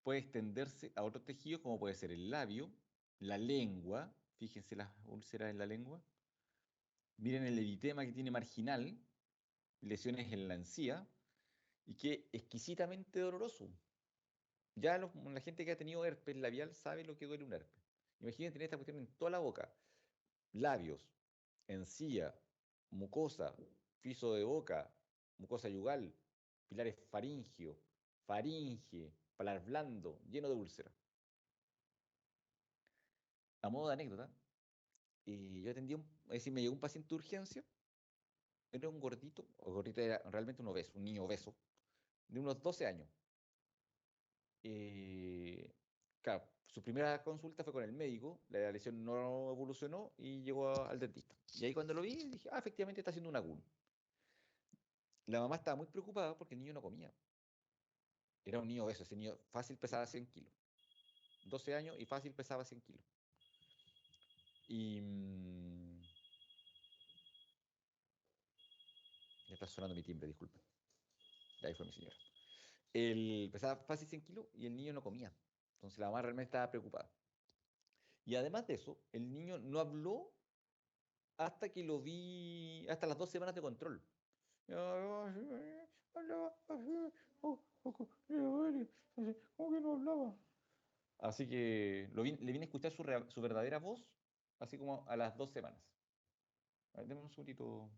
puede extenderse a otros tejidos como puede ser el labio, la lengua. Fíjense las úlceras en la lengua. Miren el eritema que tiene marginal, lesiones en la encía, y que exquisitamente doloroso. Ya la gente que ha tenido herpes labial sabe lo que duele un herpes. Imaginen tener esta cuestión en toda la boca. Labios, encía, mucosa, friso de boca, mucosa yugal, pilares faringio, faringe, paladar blando, lleno de úlceras. A modo de anécdota, yo atendí, es decir, me llegó un paciente de urgencia, era un gordito, o gordito era realmente un obeso, un niño obeso, de unos 12 años. Claro, su primera consulta fue con el médico, la lesión no evolucionó y llegó al dentista. Y ahí cuando lo vi, dije, efectivamente está haciendo un AGUN. La mamá estaba muy preocupada porque el niño no comía. Era un niño obeso, ese niño fácil pesaba 100 kilos. 12 años y fácil pesaba 100 kilos. Y ya está sonando mi timbre, disculpen. Ahí fue mi señora. Él pesaba fácil 100 kilos y el niño no comía. Entonces la mamá realmente estaba preocupada. Y además de eso, el niño no habló hasta que lo vi, hasta las 2 semanas de control. ¿Cómo que no hablaba? Así que le vine a escuchar su verdadera voz, así como a las 2 semanas. A ver, denme un segundito.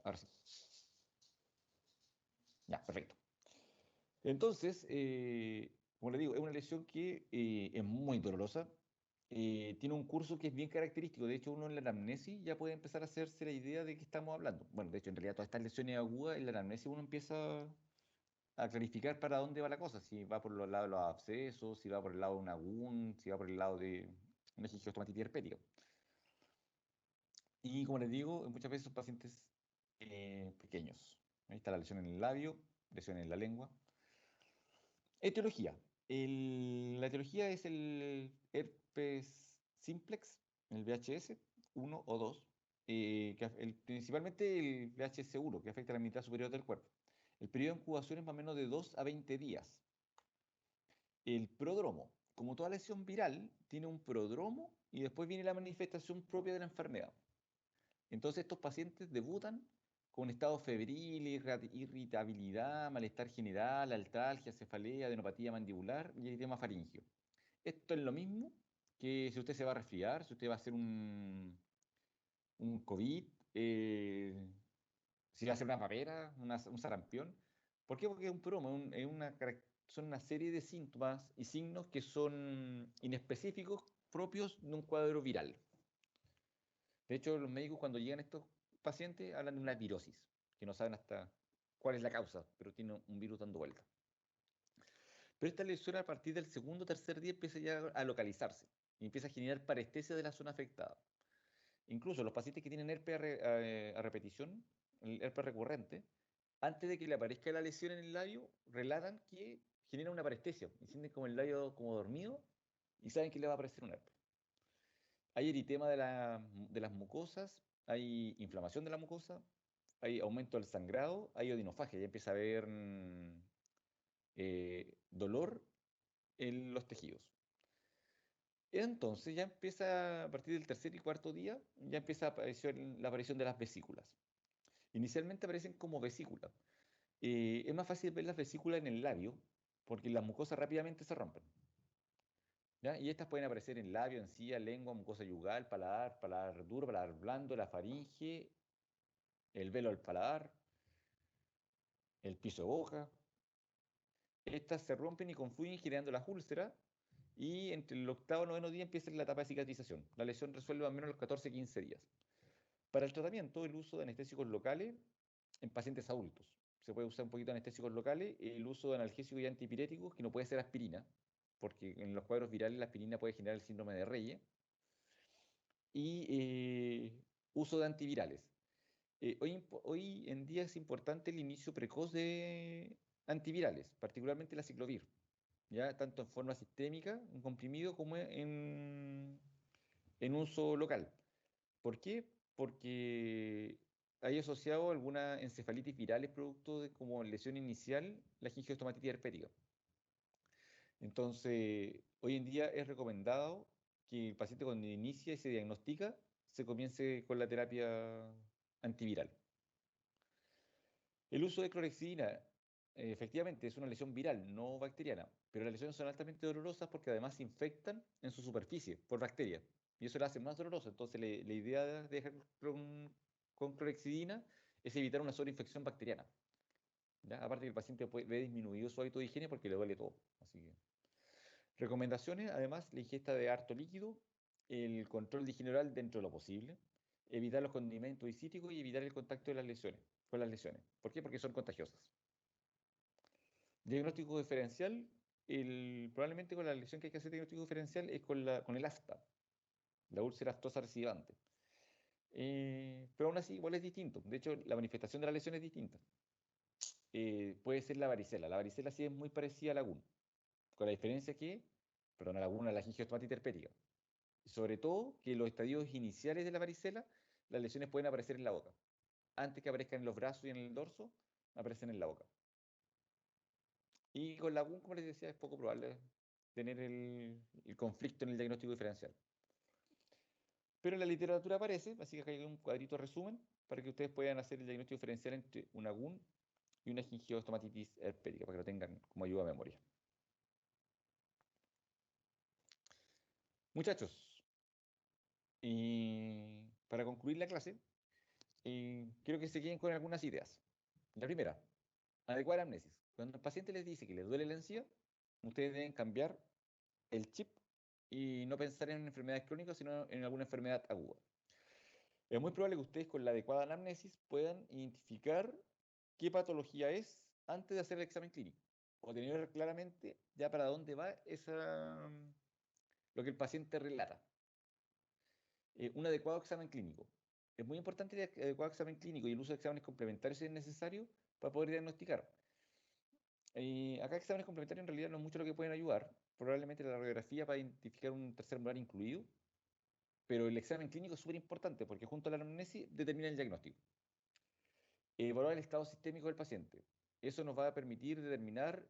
Ahora sí. Ya, perfecto. Entonces, como le digo, es una lesión que es muy dolorosa. Tiene un curso que es bien característico. De hecho, uno en la anamnesis ya puede empezar a hacerse la idea de qué estamos hablando. Bueno, de hecho, en realidad todas estas lesiones agudas, en la anamnesis uno empieza a clarificar para dónde va la cosa. Si va por los lados de los abscesos, si va por el lado de un AGUN, si va por el lado de una gingiostomatitis herpética. Y como les digo, muchas veces son pacientes pequeños. Ahí está la lesión en el labio, lesión en la lengua. Etiología. La etiología es el herpes simplex, el VHS 1 o 2, principalmente el VHS1, que afecta a la mitad superior del cuerpo. El periodo de incubación es más o menos de 2 a 20 días. El prodromo, como toda lesión viral, tiene un prodromo y después viene la manifestación propia de la enfermedad. Entonces estos pacientes debutan con estado febril, irritabilidad, malestar general, altalgia, cefalea, adenopatía mandibular y eritema faríngeo. Esto es lo mismo que si usted se va a resfriar, si usted va a hacer un COVID, si va a hacer una papera, un sarampión. ¿Por qué? Porque es un promo, son una serie de síntomas y signos que son inespecíficos propios de un cuadro viral. De hecho, los médicos cuando llegan estos pacientes hablan de una virosis, que no saben hasta cuál es la causa, pero tiene un virus dando vuelta. Pero esta lesión a partir del segundo o tercer día empieza ya a localizarse y empieza a generar parestesia de la zona afectada. Incluso los pacientes que tienen herpes a repetición, el herpes recurrente, antes de que le aparezca la lesión en el labio, relatan que genera una parestesia, y sienten como el labio como dormido y saben que le va a aparecer un herpes. Hay eritema de las mucosas, hay inflamación de la mucosa, hay aumento del sangrado, hay odinofagia, ya empieza a haber dolor en los tejidos. Entonces ya empieza, a partir del tercer y cuarto día, ya empieza la aparición de las vesículas. Inicialmente aparecen como vesículas. Es más fácil ver las vesículas en el labio, porque las mucosas rápidamente se rompen. ¿Ya? Y estas pueden aparecer en labio, encía, lengua, mucosa yugal, paladar duro, paladar blando, la faringe, el velo del paladar, el piso de boca. Estas se rompen y confluyen generando las úlceras y entre el octavo y noveno día empieza la etapa de cicatrización. La lesión resuelve al menos los 14-15 días. Para el tratamiento, el uso de anestésicos locales en pacientes adultos. Se puede usar un poquito de anestésicos locales, el uso de analgésicos y antipiréticos, que no puede ser aspirina, porque en los cuadros virales la aspirina puede generar el síndrome de Reye, y uso de antivirales. Hoy en día es importante el inicio precoz de antivirales, particularmente la ciclovir, ya tanto en forma sistémica, en comprimido, como en uso local. ¿Por qué? Porque hay asociado alguna encefalitis virales producto de como lesión inicial la gingiostomatitis herpética. Entonces, hoy en día es recomendado que el paciente cuando inicia y se diagnostica, se comience con la terapia antiviral. El uso de clorexidina, efectivamente, es una lesión viral, no bacteriana, pero las lesiones son altamente dolorosas porque además se infectan en su superficie por bacterias y eso la hace más dolorosa. Entonces, la idea de dejar con clorexidina es evitar una sobreinfección bacteriana. ¿Ya? Aparte que el paciente ve disminuido su hábito de higiene porque le duele todo. Así que, recomendaciones, además, la ingesta de harto líquido, el control de higiene oral dentro de lo posible, evitar los condimentos y cítricos y evitar el contacto de las lesiones, con las lesiones. ¿Por qué? Porque son contagiosas. Diagnóstico diferencial, probablemente con la lesión que hay que hacer diagnóstico diferencial es con el afta, la úlcera aftosa recidivante. Pero aún así igual es distinto. De hecho, la manifestación de la lesión es distinta. Puede ser la varicela. La varicela sí es muy parecida a la GUN, con la diferencia que, perdón, a la GUN, a la gingiostomatitis herpética. Sobre todo que en los estadios iniciales de la varicela, las lesiones pueden aparecer en la boca. Antes que aparezcan en los brazos y en el dorso, aparecen en la boca. Y con la GUN, como les decía, es poco probable tener el conflicto en el diagnóstico diferencial. Pero en la literatura aparece, así que acá hay un cuadrito de resumen para que ustedes puedan hacer el diagnóstico diferencial entre una GUN y una gingiostomatitis herpética, para que lo tengan como ayuda a memoria. Muchachos, para concluir la clase, quiero que se queden con algunas ideas. La primera, adecuar amnesis. Cuando el paciente les dice que le duele la encía, ustedes deben cambiar el chip y no pensar en enfermedades crónicas, sino en alguna enfermedad aguda. Es muy probable que ustedes con la adecuada anamnesis puedan identificar qué patología es antes de hacer el examen clínico, o tener claramente ya para dónde va lo que el paciente relata. Un adecuado examen clínico. Es muy importante el adecuado examen clínico y el uso de exámenes complementarios si es necesario para poder diagnosticar. Acá exámenes complementarios en realidad no es mucho lo que pueden ayudar. Probablemente la radiografía para identificar un tercer molar incluido, pero el examen clínico es súper importante porque junto a la anamnesis determina el diagnóstico. Evaluar el estado sistémico del paciente. Eso nos va a permitir determinar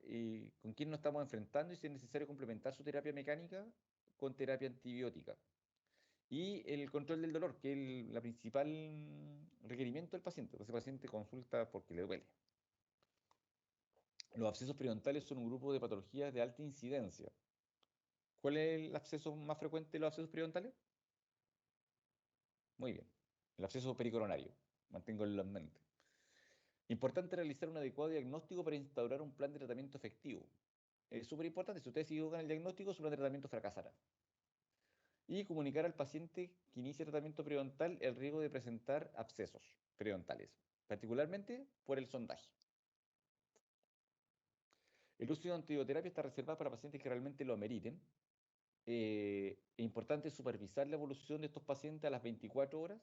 con quién nos estamos enfrentando y si es necesario complementar su terapia mecánica con terapia antibiótica. Y el control del dolor, que es la principal requerimiento del paciente. Ese paciente consulta porque le duele. Los abscesos periodontales son un grupo de patologías de alta incidencia. ¿Cuál es el absceso más frecuente de los abscesos periodontales? Muy bien, el absceso pericoronario. Mantengo en mente. Importante realizar un adecuado diagnóstico para instaurar un plan de tratamiento efectivo. Es súper importante, si ustedes se equivocan en el diagnóstico, su plan de tratamiento fracasará. Y comunicar al paciente que inicia tratamiento periodontal el riesgo de presentar abscesos periodontales, particularmente por el sondaje. El uso de antibioterapia está reservado para pacientes que realmente lo ameriten. Es importante supervisar la evolución de estos pacientes a las 24 horas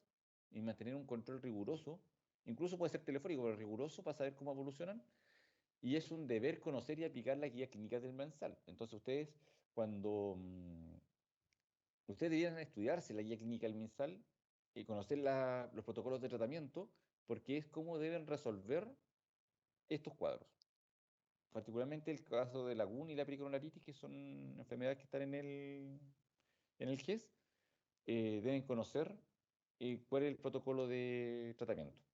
y mantener un control riguroso, incluso puede ser telefónico, pero riguroso para saber cómo evolucionan. Y es un deber conocer y aplicar la guía clínica del mensal. Entonces ustedes, cuando ustedes debieran estudiarse la guía clínica del mensal y conocer los protocolos de tratamiento, porque es cómo deben resolver estos cuadros. Particularmente el caso de la GUN y la pericoronaritis, que son enfermedades que están en el GES, deben conocer cuál es el protocolo de tratamiento.